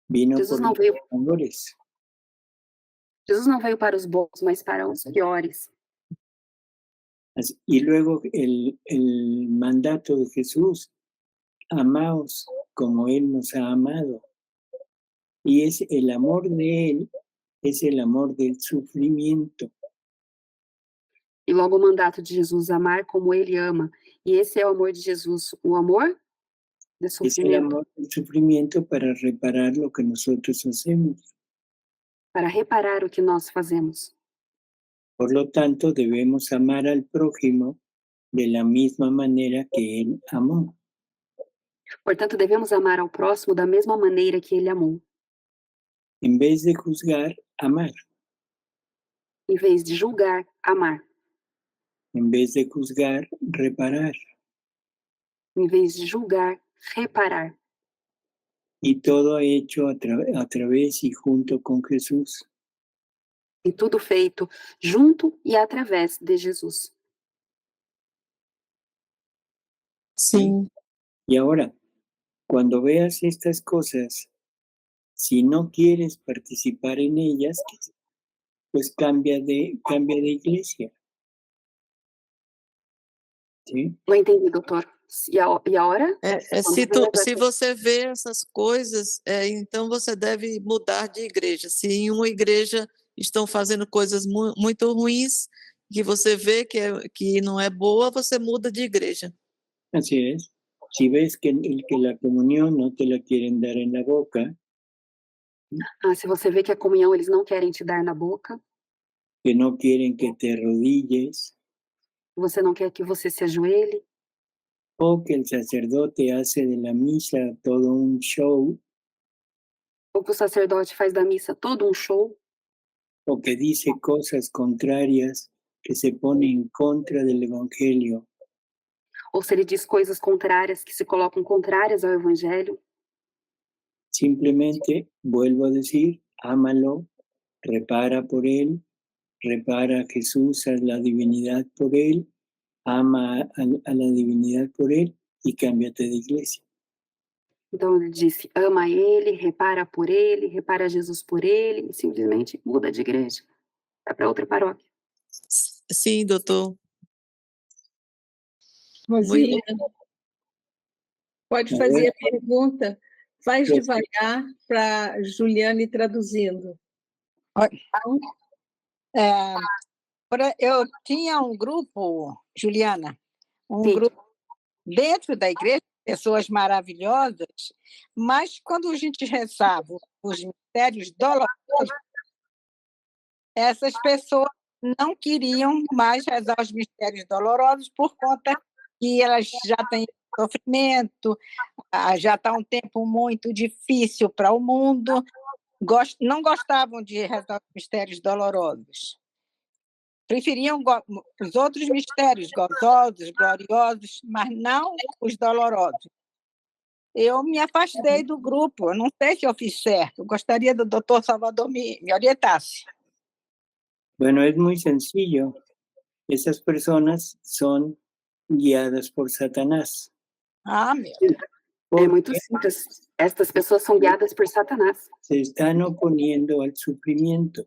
vino Jesus por não los veio, pecadores. Jesus não veio para os bons, mas para os piores. Y luego el mandato de Jesús, amaos como Él nos ha amado. Y es el amor de Él, es el amor del sufrimiento. E logo o mandato de Jesus, amar como ele ama. E esse é o amor de Jesus, o amor de Es el sofrimento, amor del sufrimiento para reparar lo que nosotros hacemos. para reparar o que nós fazemos. Por lo tanto, debemos amar al prójimo de la misma manera que Él amó. Portanto, devemos amar ao próximo da mesma maneira que ele amou. En vez de juzgar, amar. Em vez de julgar, amar. En vez de juzgar, reparar. Em vez de julgar, reparar. Y todo hecho a través y junto con Jesús. E tudo feito junto e através de Jesus. Sim. Y ahora, cuando veas estas cosas, si no quieres participar en ellas, pues cambia de iglesia. ¿Sí? Não entendi, doutor. E a hora? Se você vê essas coisas, então você deve mudar de igreja. Se em uma igreja estão fazendo coisas muito ruins, que você vê que não é boa, você muda de igreja. Así es. Si ves que la comunión no te la quieren dar en la boca, se você vê que a comunhão eles não querem te dar na boca, que no quieren que te arrodilles, você não quer que você se ajoelhe, o que el sacerdote hace de la misa todo un show, ou que o sacerdote faz da missa todo um show, o que dice cosas contrarias que se pone en contra del evangelio, ou se ele diz coisas contrárias que se colocam contrárias ao evangelho, simplemente, vuelvo a decir, ámalo, repara por él, repara a Jesús, a la divinidad por él, ama a la divinidad por él y cámbiate de iglesia. Então ele disse, ama ele, repara Jesus por ele, e simplesmente muda de igreja. Vai para outra paróquia. Sim, doutor. Rosinha, pode fazer a pergunta. Faz devagar para Juliane traduzindo. Eu tinha um grupo, Juliana, Sim. grupo dentro da igreja, pessoas maravilhosas, mas quando a gente rezava os mistérios dolorosos, essas pessoas não queriam mais rezar os mistérios dolorosos por conta que elas já têm sofrimento, já está um tempo muito difícil para o mundo, não gostavam de rezar os mistérios dolorosos. Preferiam os outros mistérios, gozosos, gloriosos, mas não os dolorosos. Eu me afastei do grupo, eu não sei se eu fiz certo. Gostaria do doutor Salvador me orientasse. Bueno, es muy sencillo. Esas personas son guiadas por Satanás. Meu Deus. É muito simples. Estas pessoas são guiadas por Satanás. Se están oponiendo al sufrimiento.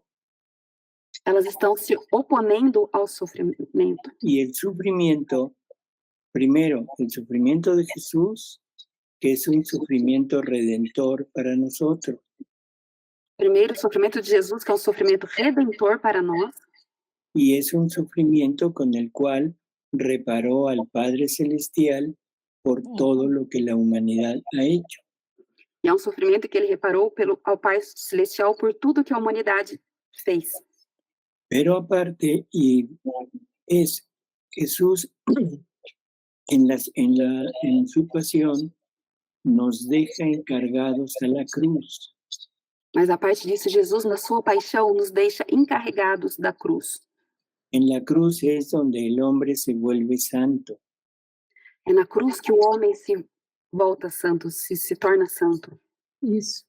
Elas estão se oponendo ao sofrimento. Y el sufrimiento, primero, el sufrimiento de Jesús, que es un sufrimiento redentor para nosotros. Primeiro, o sofrimento de Jesus, que é um sofrimento redentor para nós. Y es un sufrimiento con el cual reparó al Padre Celestial por todo lo que la humanidad ha hecho. E é um sofrimento que ele reparou ao Pai Celestial por tudo que a humanidade fez. Pero aparte, y es Jesús en su pasión nos deja encargados a la cruz. Mas a parte disso, Jesus, na sua paixão, nos deixa encarregados da cruz. En la cruz es donde el hombre se vuelve santo. É na cruz que o homem se volta santo, se torna santo. Isso.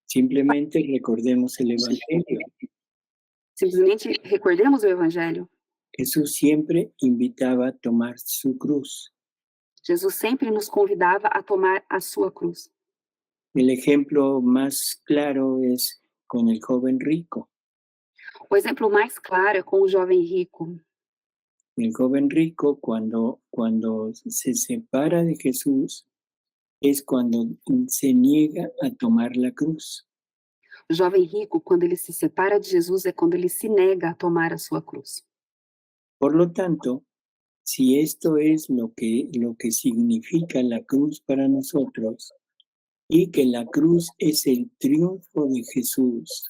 Simplemente recordemos el Evangelio. Simplesmente recordemos o Evangelho. Jesús siempre invitaba a tomar su cruz. Jesus sempre nos convidava a tomar a sua cruz. El ejemplo más claro es con el joven rico. O exemplo mais claro é com o jovem rico. El joven rico, cuando se separa de Jesús, es cuando se niega a tomar la cruz. O jovem rico, quando ele se separa de Jesus, é quando ele se nega a tomar a sua cruz. Por lo tanto, si esto es lo que significa la cruz para nosotros, y que la cruz es el triunfo de Jesús,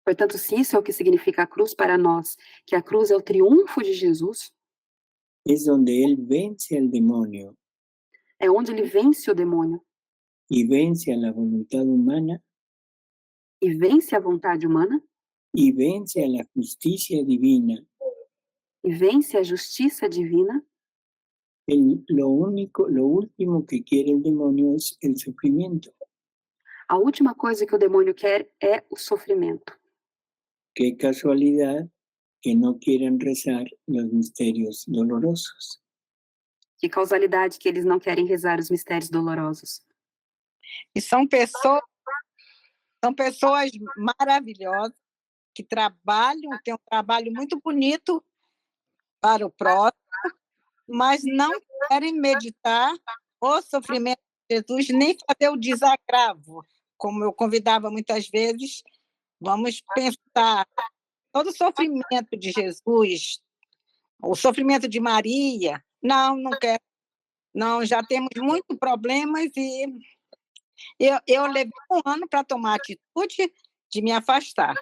Portanto, se isso é o que significa a cruz para nós, que a cruz é o triunfo de Jesus, es donde Él vence al demonio é onde ele vence o demônio y vence a la voluntad humana e vence a vontade humana y vence a la justicia divina. e vence a justiça divina. Lo último que quiere el demonio es el sufrimiento. A última coisa que o demônio quer é o sofrimento. Qué casualidad que no quieran rezar los misterios dolorosos. Que causalidade que eles não querem rezar os mistérios dolorosos. E são pessoas maravilhosas que trabalham, têm um trabalho muito bonito para o próximo, mas não querem meditar o sofrimento de Jesus, nem fazer o desagravo. Como eu convidava muitas vezes, vamos pensar todo o sofrimento de Jesus, o sofrimento de Maria. Não quero. Não, já temos muitos problemas e eu levei 1 ano para tomar a atitude de me afastar.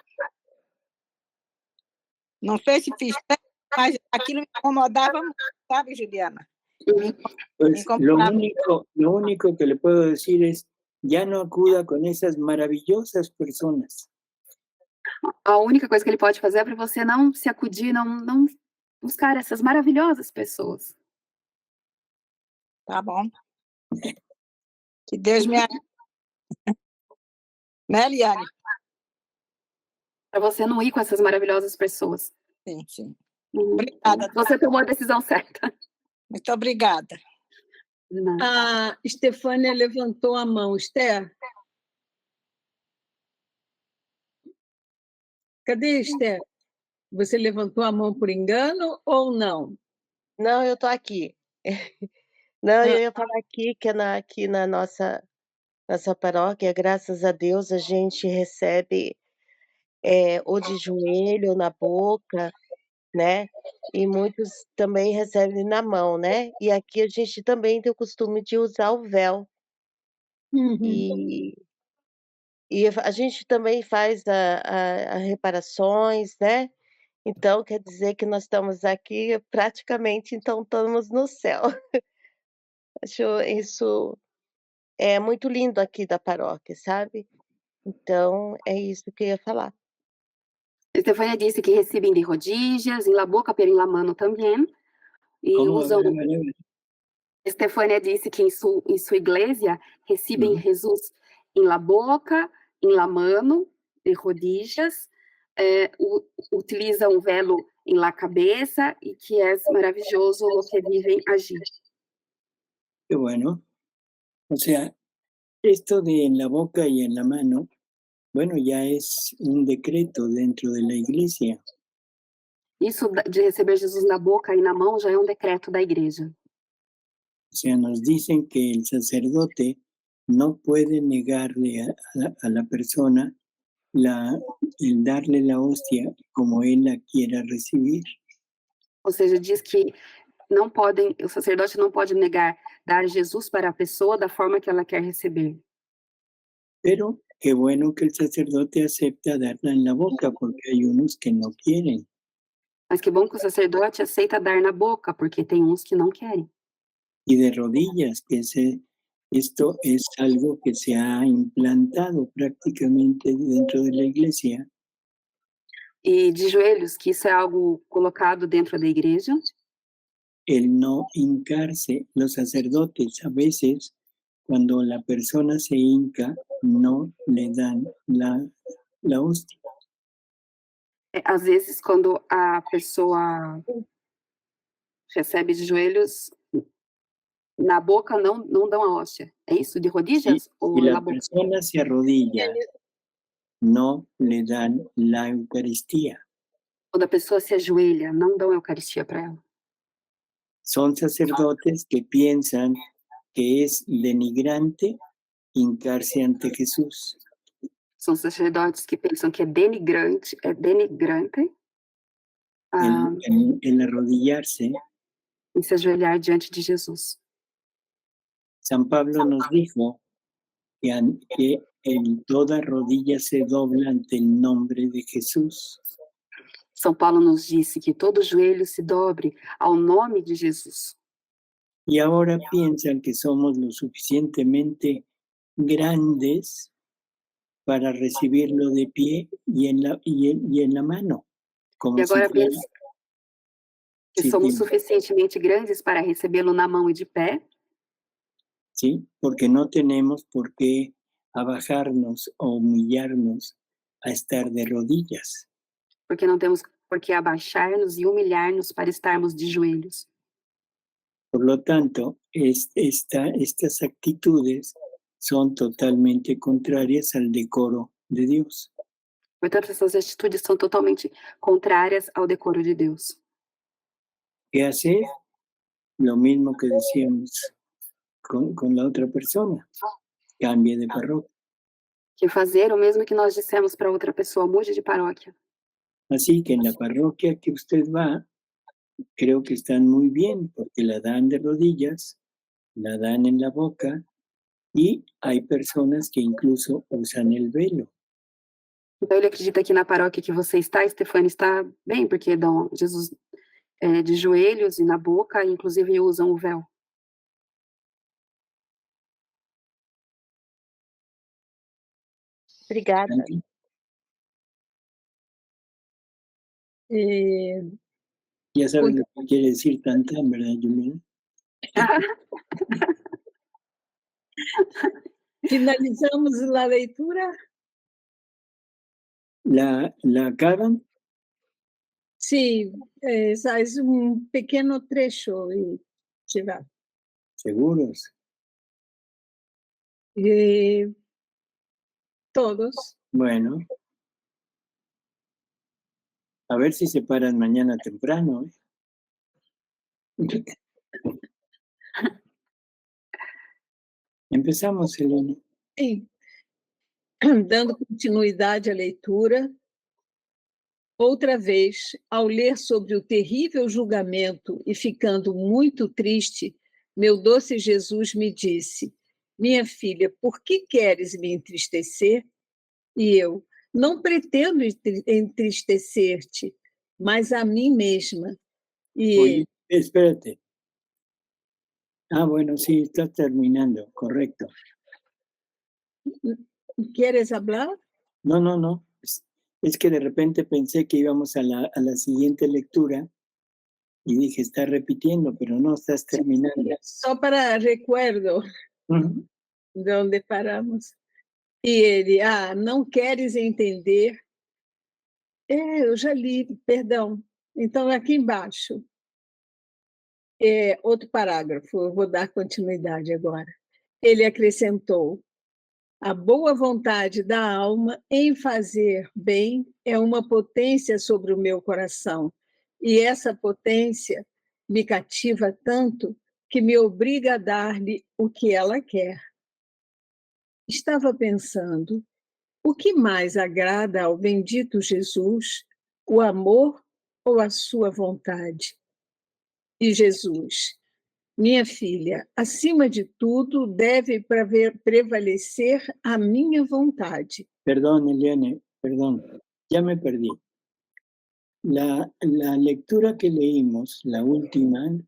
Não sei se fiz certo, mas aquilo me incomodava muito, sabe, Juliana? Pues lo único que le puedo decir es, ya no acuda con esas maravillosas personas. A única coisa que ele pode fazer é para você não se acudir, não buscar essas maravilhosas pessoas. Tá bom. Que Deus me ajude. Né, Eliane? Para você não ir com essas maravilhosas pessoas. Sim. Obrigada. Você tomou a decisão certa. Muito obrigada. A Estefânia levantou a mão. Esther? Cadê, Esther? Você levantou a mão por engano ou não? Não, eu estou aqui. Não, eu ia falar aqui que aqui na nossa paróquia, graças a Deus, a gente recebe ou de joelho, ou na boca, né? E muitos também recebem na mão, né? E aqui a gente também tem o costume de usar o véu. E a gente também faz a reparações, né? Então, quer dizer que nós estamos aqui praticamente, então, estamos no céu. Acho isso muito lindo aqui da paróquia, sabe? Então, é isso que eu ia falar. Estefânia disse que recebem de rodillas, em la boca, pero en la mano também. E usam... Estefânia disse que em sua igreja recebem Jesus em la boca, em la mano, de rodillas, utilizam um velo em la cabeça e que é maravilhoso o que vivem agir. Qué bueno. O sea, esto de en la boca y en la mano, bueno, ya es un decreto dentro de la iglesia. Isso de receber Jesus na boca e na mão já é um decreto da igreja. O sea, nos dicen que el sacerdote no puede negarle a la persona el darle la hostia como él la quiera recibir. Ou seja, diz que o sacerdote não pode negar dar Jesus para a pessoa da forma que ela quer receber. Pero qué bueno que el sacerdote acepta darla en la boca, porque hay unos que no quieren. Mas que bom que o sacerdote aceita dar na boca, porque tem uns que não querem. Y de rodillas, que esto es algo que se ha implantado prácticamente dentro de la iglesia. E de joelhos, que isso é algo colocado dentro da igreja. El no hincarse. Los sacerdotes a veces, cuando la persona se hinca, no le dan la hostia. Às vezes, quando a pessoa recebe de joelhos, na boca não dão a hóstia. É isso? De Si, rodillas ou si na la boca? persona se arrodilla, no le dan la Eucaristía. Quando a pessoa se ajoelha, não dão a Eucaristia para ela. Son sacerdotes que piensan que es denigrante hincarse ante Jesús. São sacerdotes que pensam que é denigrante El arrodillarse. em se ajoelhar diante de Jesus. San Pablo nos dijo que en toda rodilla se dobla ante el nombre de Jesús. São Paulo nos disse que todo joelho se dobre ao nome de Jesus. Y ahora piensan que somos lo suficientemente grandes para recibirlo de pie y en la mano. Como E agora si fuera, pensa que sí, somos dime. suficientemente grandes para recebê-lo na mão e de pé, ¿Sí? Porque no tenemos por qué abajarnos o humillarnos a estar de rodillas. porque não temos por que abaixar-nos e humilhar-nos para estarmos de joelhos. Por lo tanto, estas actitudes son totalmente contrarias al decoro de Dios. Portanto, essas atitudes são totalmente contrárias ao decoro de Deus. ¿Qué hacer? Lo mismo que decíamos con la otra persona. Cambie de parroquia. Que fazer o mesmo que nós dissemos para outra pessoa, mude de paróquia. Así que en la parroquia que usted va, creo que están muy bien, porque la dan de rodillas, la dan en la boca, y hay personas que incluso usan el velo. Então ele acredita que na paróquia que você está, Stefania, está bem, porque dão Jesus de joelhos e na boca, inclusive usam o véu. Obrigada. Ya sabes lo que quiere decir Tantán, ¿verdad, Juliana? Finalizamos a leitura? ¿La acaban? Sí, es un pequeño trecho y se va. ¿Seguros? Todos. Bueno. A ver si se paran mañana temprano. Empezamos, Helena. Sim. Dando continuidade à leitura, outra vez, ao ler sobre o terrível julgamento e ficando muito triste, meu doce Jesus me disse: minha filha, por que queres me entristecer? E eu: não pretendo entristecer-te, mas a mim mesma. E Oye, espérate. Ah, bueno, sí, estás terminando, correcto. ¿Quieres hablar? No. Es que de repente pensé que íbamos a la siguiente lectura y dije, está repitiendo, pero no, estás terminando. Só para recuerdo de onde paramos. E ele: não queres entender? Eu já li, perdão. Então, aqui embaixo, outro parágrafo, eu vou dar continuidade agora. Ele acrescentou: a boa vontade da alma em fazer bem é uma potência sobre o meu coração, e essa potência me cativa tanto que me obriga a dar-lhe o que ela quer. Estava pensando, o que mais agrada ao bendito Jesus, o amor ou a sua vontade? E Jesus: minha filha, acima de tudo, deve prevalecer a minha vontade. Perdón, Eliane, perdón, ya me perdí. La lectura que leímos, la última,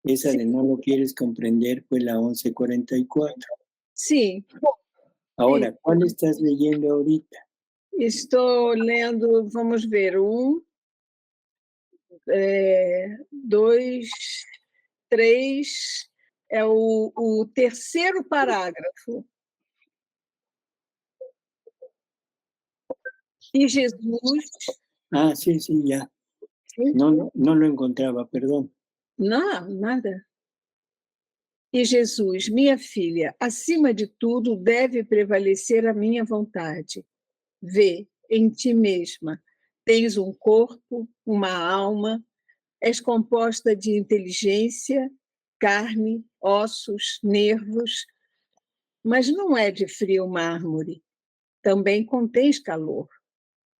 esa Sí. de no lo quieres comprender, fue la 1144. Sim. Ahora, Sim. ¿cuál estás leyendo ahorita? Estou lendo, vamos ver, 2, 3, é o terceiro parágrafo. E Jesus Ah, sí, ya. Sí. No lo encontraba, perdón. Não, nada. E Jesus, minha filha, acima de tudo deve prevalecer a minha vontade. Vê, em ti mesma, tens um corpo, uma alma, és composta de inteligência, carne, ossos, nervos, mas não é de frio mármore. Também contens calor.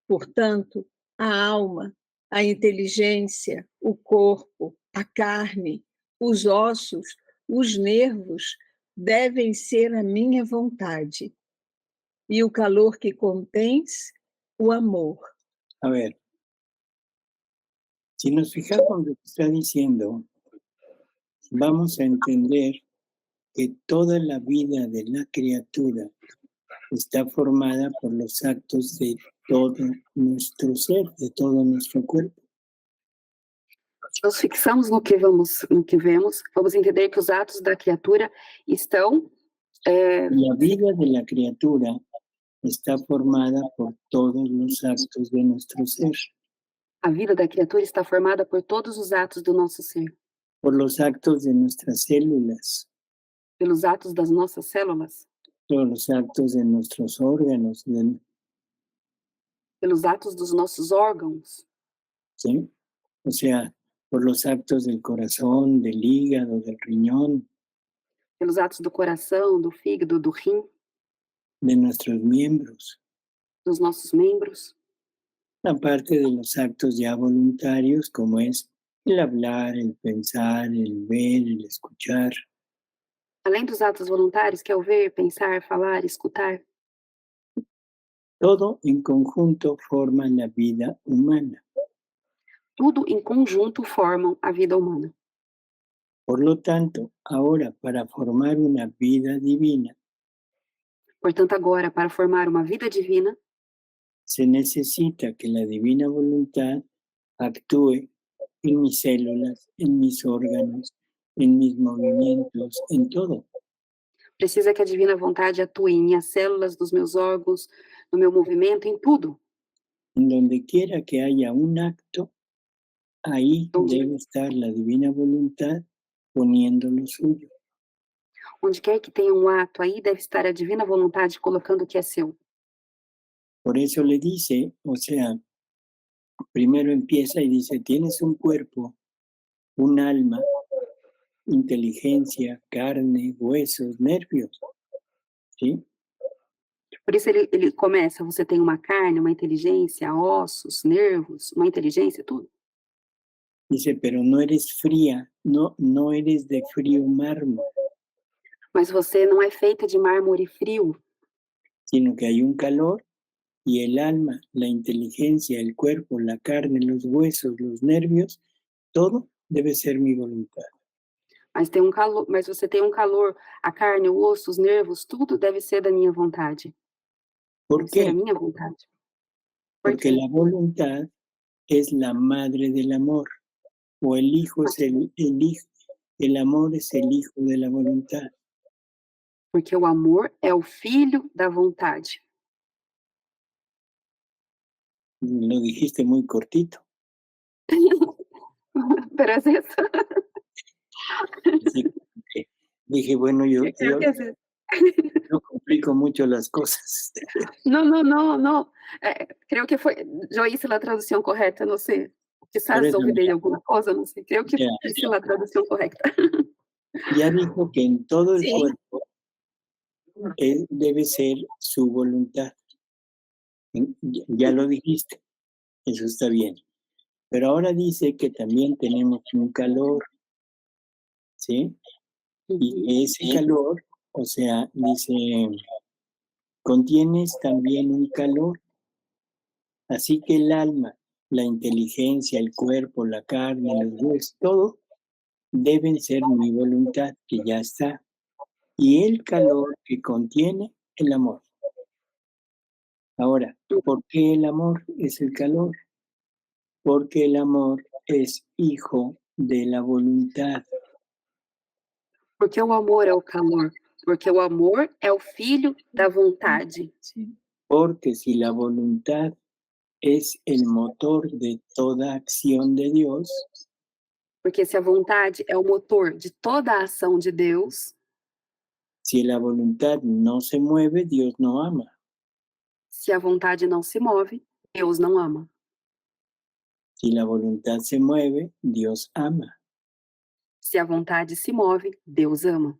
Portanto, a alma, a inteligência, o corpo, a carne, os ossos, os nervos devem ser a minha vontade. E o calor que contens, o amor. A ver, si nos fijamos lo que está diciendo, vamos a entender que toda la vida de la criatura está formada por los actos de todo nuestro ser, de todo nuestro cuerpo. Se nos fixamos no que vemos, vamos entender que os atos da criatura estão... La vida de la criatura está formada por todos los actos de nuestro ser. A vida da criatura está formada por todos os atos do nosso ser. Por los actos de nuestras células. Pelos atos das nossas células. Por los actos de nuestros órganos. Pelos atos dos nossos órgãos. ¿Sí? O sea, por los actos del corazón, del hígado, del riñón. Pelos atos do coração, do fígado, do rim. De nuestros miembros. Dos nossos membros. Aparte de los actos ya voluntarios, como es el hablar, el pensar, el ver, el escuchar. Além dos atos voluntários, que é o ver, pensar, falar, escutar. Todo en conjunto forman la vida humana. Tudo em conjunto formam a vida humana. Por lo tanto, ahora para formar una vida divina, portanto, agora para formar uma vida divina, se necesita que la divina voluntad actúe en mis células, en mis órganos, en mis movimientos, en todo. Precisa que a divina vontade atue em minhas células, dos meus órgãos, no meu movimento, em tudo. En donde quiera que haya un acto, ahí debe estar la divina voluntad poniendo lo suyo. Onde quer que tenha um ato, aí deve estar a divina vontade colocando o que é seu. Por eso le dice, o sea, primero empieza y dice, tienes un cuerpo, un alma, inteligencia, carne, huesos, nervios. ¿Sí? Por isso ele começa, você tem uma carne, uma inteligência, ossos, nervos, uma inteligência, tudo. Dice, pero no eres fría, no eres de frío mármol. Mas você não é feita de mármore frio. Sino que hay un calor y el alma, la inteligencia, el cuerpo, la carne, los huesos, los nervios, todo debe ser mi voluntad. Mas você tem um calor, a carne, o osso, os nervos, tudo deve ser da minha vontade. ¿Por qué? Ser a minha vontade. Porque la voluntad es la madre del amor, o el hijo es el hijo, el amor es el hijo de la voluntad. Porque o amor é o filho da vontade. Lo dijiste muy cortito. Pero es eso. Sí, dije, bueno, yo complico mucho las cosas. Não. Creio que foi. Já hice a tradução correta, não sei. Quizás olvidei alguma coisa, não sei. Creo que hice a tradução correcta. Ya dijo que en todo el cuerpo debe ser su voluntad. Ya lo dijiste, eso está bien. Pero ahora dice que también tenemos un calor, ¿sí? Y ese calor, o sea, dice, contienes también un calor. Así que el alma, la inteligencia, el cuerpo, la carne, los huesos, todo deben ser mi voluntad, que ya está. Y el calor que contiene el amor. Ahora, ¿por qué el amor es el calor? Porque el amor es hijo de la voluntad. Porque o amor é o calor. Porque o amor é o filho da vontade. Porque si la voluntad es el motor de toda acción de Dios, Porque se a vontade é o motor de toda a ação de Deus, si la voluntad no se mueve, Dios no ama. se a vontade não se move, Deus não ama. Si la voluntad se mueve, Dios ama. Se a vontade se move, Deus ama.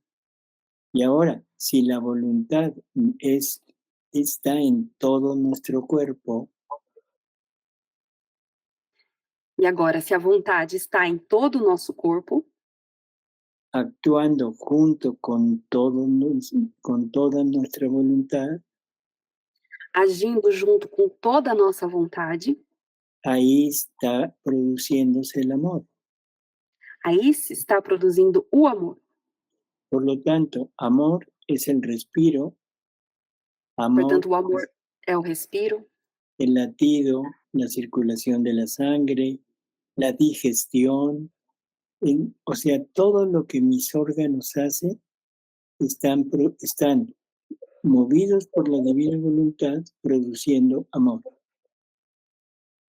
Y ahora, si la voluntad está en todo nuestro cuerpo, E agora, se a vontade está em todo o nosso corpo, actuando junto con toda nuestra voluntad, agindo junto com toda a nossa vontade, ahí está produciéndose el amor. aí se está produzindo o amor. Por lo tanto, amor es el respiro, amor Portanto, o amor é o respiro, el latido, la circulación de la sangre, la digestión, o sea, todo lo que mis órganos hacen están movidos por la divina voluntad, produciendo amor.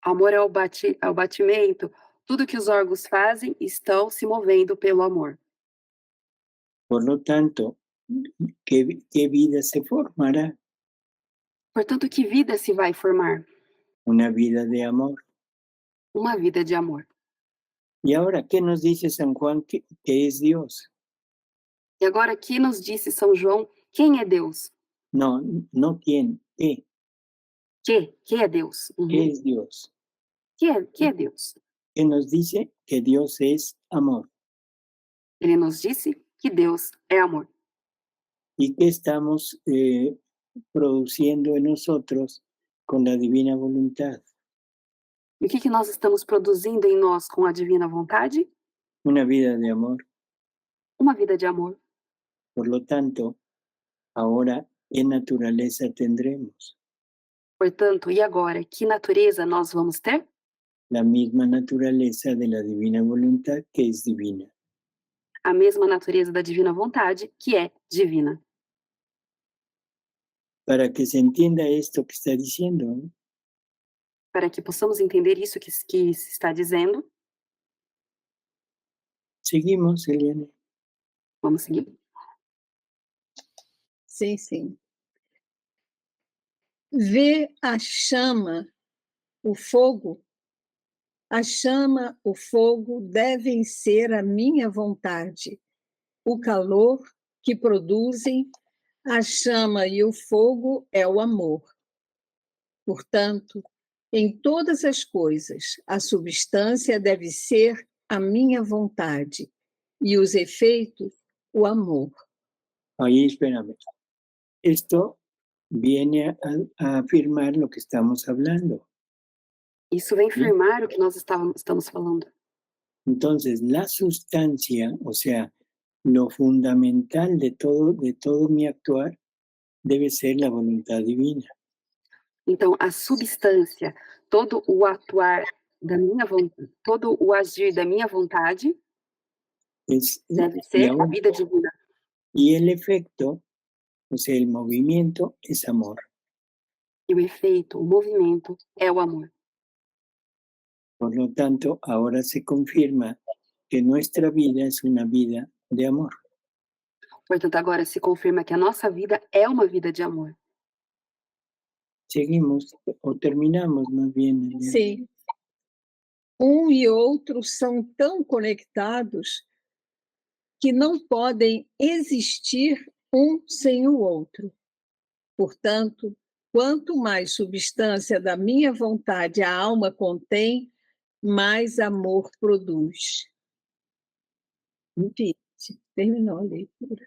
amor é o batimento, tudo que os órgãos fazem estão se movendo pelo amor. Por lo tanto, ¿qué vida se formará? Portanto, que vida se vai formar? Una vida de amor. Uma vida de amor. Y ahora, ¿qué nos dice San Juan que es Dios? E agora, aqui nos disse São João, quem é Deus? No quién, ¿qué? Que é Deus? ¿Qué es Dios? Que é Deus? Que nos dice que Dios es amor. Ele nos disse que Deus é amor. ¿Y qué estamos produciendo en nosotros con la divina voluntad? E o que nós estamos produzindo em nós com a divina vontade? Una vida de amor. Uma vida de amor. Por lo tanto, ahora, ¿qué naturaleza tendremos? Portanto, e agora, que natureza nós vamos ter? La misma naturaleza de la divina voluntad, que es divina. A mesma natureza da divina vontade, que é divina. Para que se entienda esto que está diciendo, ¿no? Para que possamos entender isso que se está dizendo, Seguimos, Eliane. vamos seguir. Sim, sim. Vê a chama, o fogo. A chama, o fogo devem ser a minha vontade. O calor que produzem a chama e o fogo é o amor. Portanto, em todas as coisas, a substância deve ser a minha vontade e os efeitos, o amor. Ahí, espérame. Esto viene a afirmar lo que estamos hablando. Isso vem firmar o que nós estamos falando. Entonces, la sustancia, o sea, lo fundamental de todo mi actuar, debe ser la voluntad divina. Então, a substância, todo o atuar da minha vontade, todo o agir da minha vontade, deve ser a vida divina. Y el efecto, o sea, el movimiento, es amor. E o efeito, o movimento, é o amor. Por lo tanto, ahora se confirma que nuestra vida es una vida de amor. Portanto, agora se confirma que a nossa vida é uma vida de amor. Seguimos, o terminamos más bien. Eliane. Sim. Um e outro são tão conectados que não podem existir um sem o outro. Portanto, quanto mais substância da minha vontade a alma contém, mais amor produz. Enfim, terminou a leitura.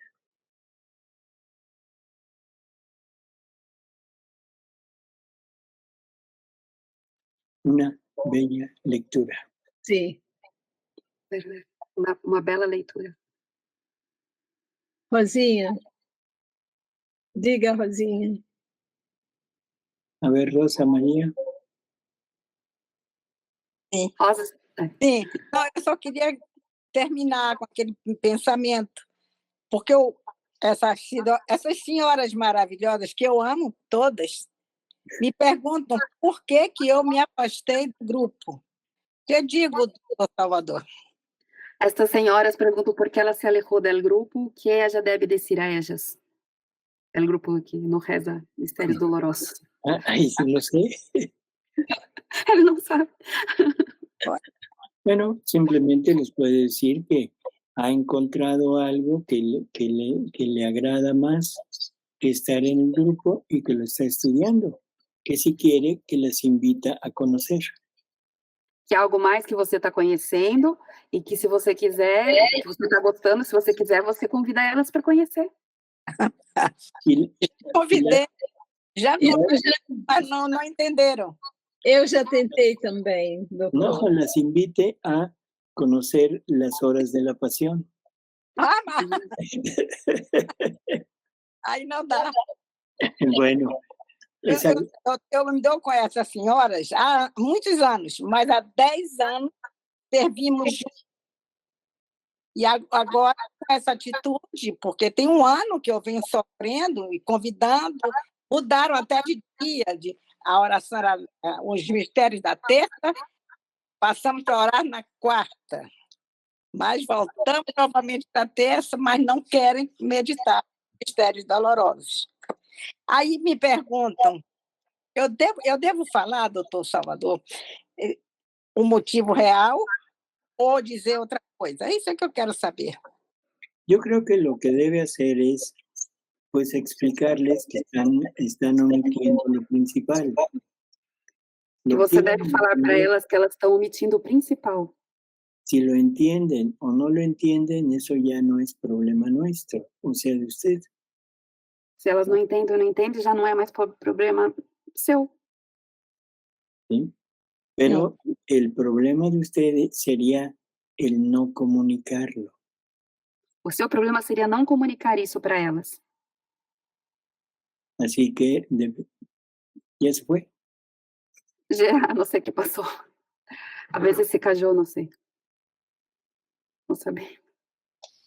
Una bella lectura. Sim. Uma bela leitura. Rosinha, diga, Rosinha. A ver, Rosa María. Rosa, Sim, não, eu só queria terminar com aquele pensamento, porque essas senhoras maravilhosas, que eu amo todas, me perguntam por que eu me afastei do grupo. Que digo, doutor Salvador? Estas senhoras perguntam por que ela se alejou do grupo, que ella deve decir a ellas. El grupo que não reza mistérios dolorosos. Ahí sí lo sé. Ele não sabe. Bueno, simplemente les puede decir que ha encontrado algo que le agrada más que estar en el grupo y que lo está estudiando, que si quiere que las invita a conocer. Que é algo mais que você está conhecendo e que se você quiser, que você está gostando, se você quiser, você convida elas para conhecer. Y, Convidei, já mas não entenderam. Eu já tentei também, doutor. no, las invite a conocer las horas de la pasión. Ah, mas... Aí não dá. Bueno, esa, Eu me dou com essas senhoras há muitos anos, mas há 10 anos servimos juntos. E agora, com essa atitude, porque tem um ano que eu venho sofrendo e convidando, mudaram até de dia, a oração era os mistérios da terça, passamos a orar na quarta, mas voltamos novamente da terça, mas não querem meditar mistérios dolorosos. Aí me perguntam, eu devo falar, doutor Salvador, o motivo real ou dizer outra coisa? É isso que eu quero saber. yo creo que lo que debe hacer es pues explicarles que están omitiendo lo principal. E você deve falar para elas que elas estão omitindo o principal. Si lo entienden o no lo entienden, eso ya no es problema nuestro, o sea, de usted. Se elas não entendem ou não entendem, já não é mais problema seu. ¿Sí? Pero el problema de ustedes sería el no comunicarlo. O seu problema seria não comunicar isso para elas. Así que ya se fue. Já não sei o que passou. Às vezes se cajou, não sei. Não saber.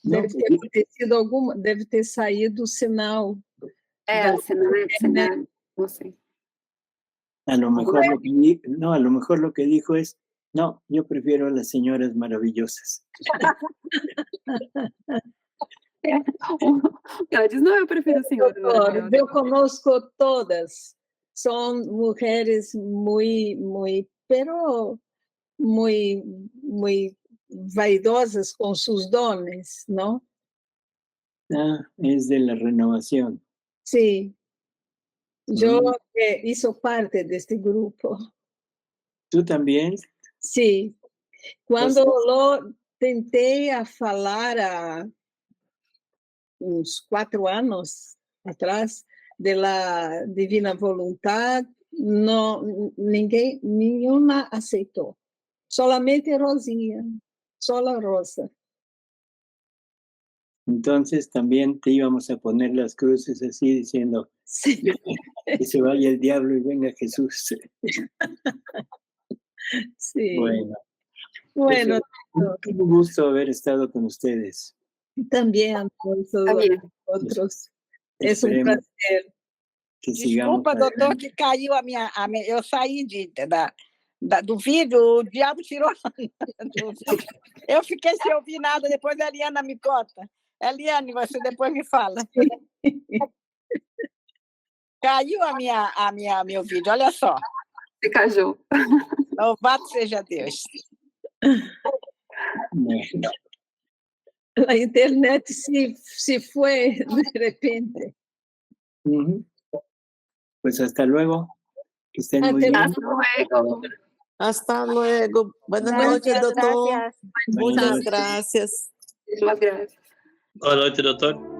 No, Deve ter acontecido alguma, deve ter saído o sinal. Sinal, não sei. a lo mejor a lo mejor lo que dijo es, no, yo prefiero a las señoras maravillosas. Ela diz, não, eu prefiro a senhora. Doutor, eu conosco todas. São mulheres muito vaidosas com seus dones, não? Ah, es de la renovación. Sim. Eu hizo parte deste grupo. ¿Tú también? Sim. Quando eu tentei a falar há uns 4 anos atrás da divina vontade, nenhuma aceitou. Solamente Rosinha, só a Rosa. Entonces también te íbamos a poner las cruces así diciendo, Sí. que se vaya el diablo y venga Jesús. Sí. Bueno, un gusto haber estado con ustedes. Também a outros. É um prazer. Que sigamos Desculpa, doutor, que caiu a minha eu saí do vídeo, o diabo tirou. Eu fiquei sem ouvir nada, depois a Eliana me conta. Eliane, você depois me fala. Caiu meu vídeo, olha só. Se cajou. Louvado seja Deus. A internet se foi de repente. Pues hasta luego. Que estén muy bien. Hasta luego. Hasta luego. Buenas noches, doutor. Muchas gracias. Muchas gracias. Boa noite, doutor.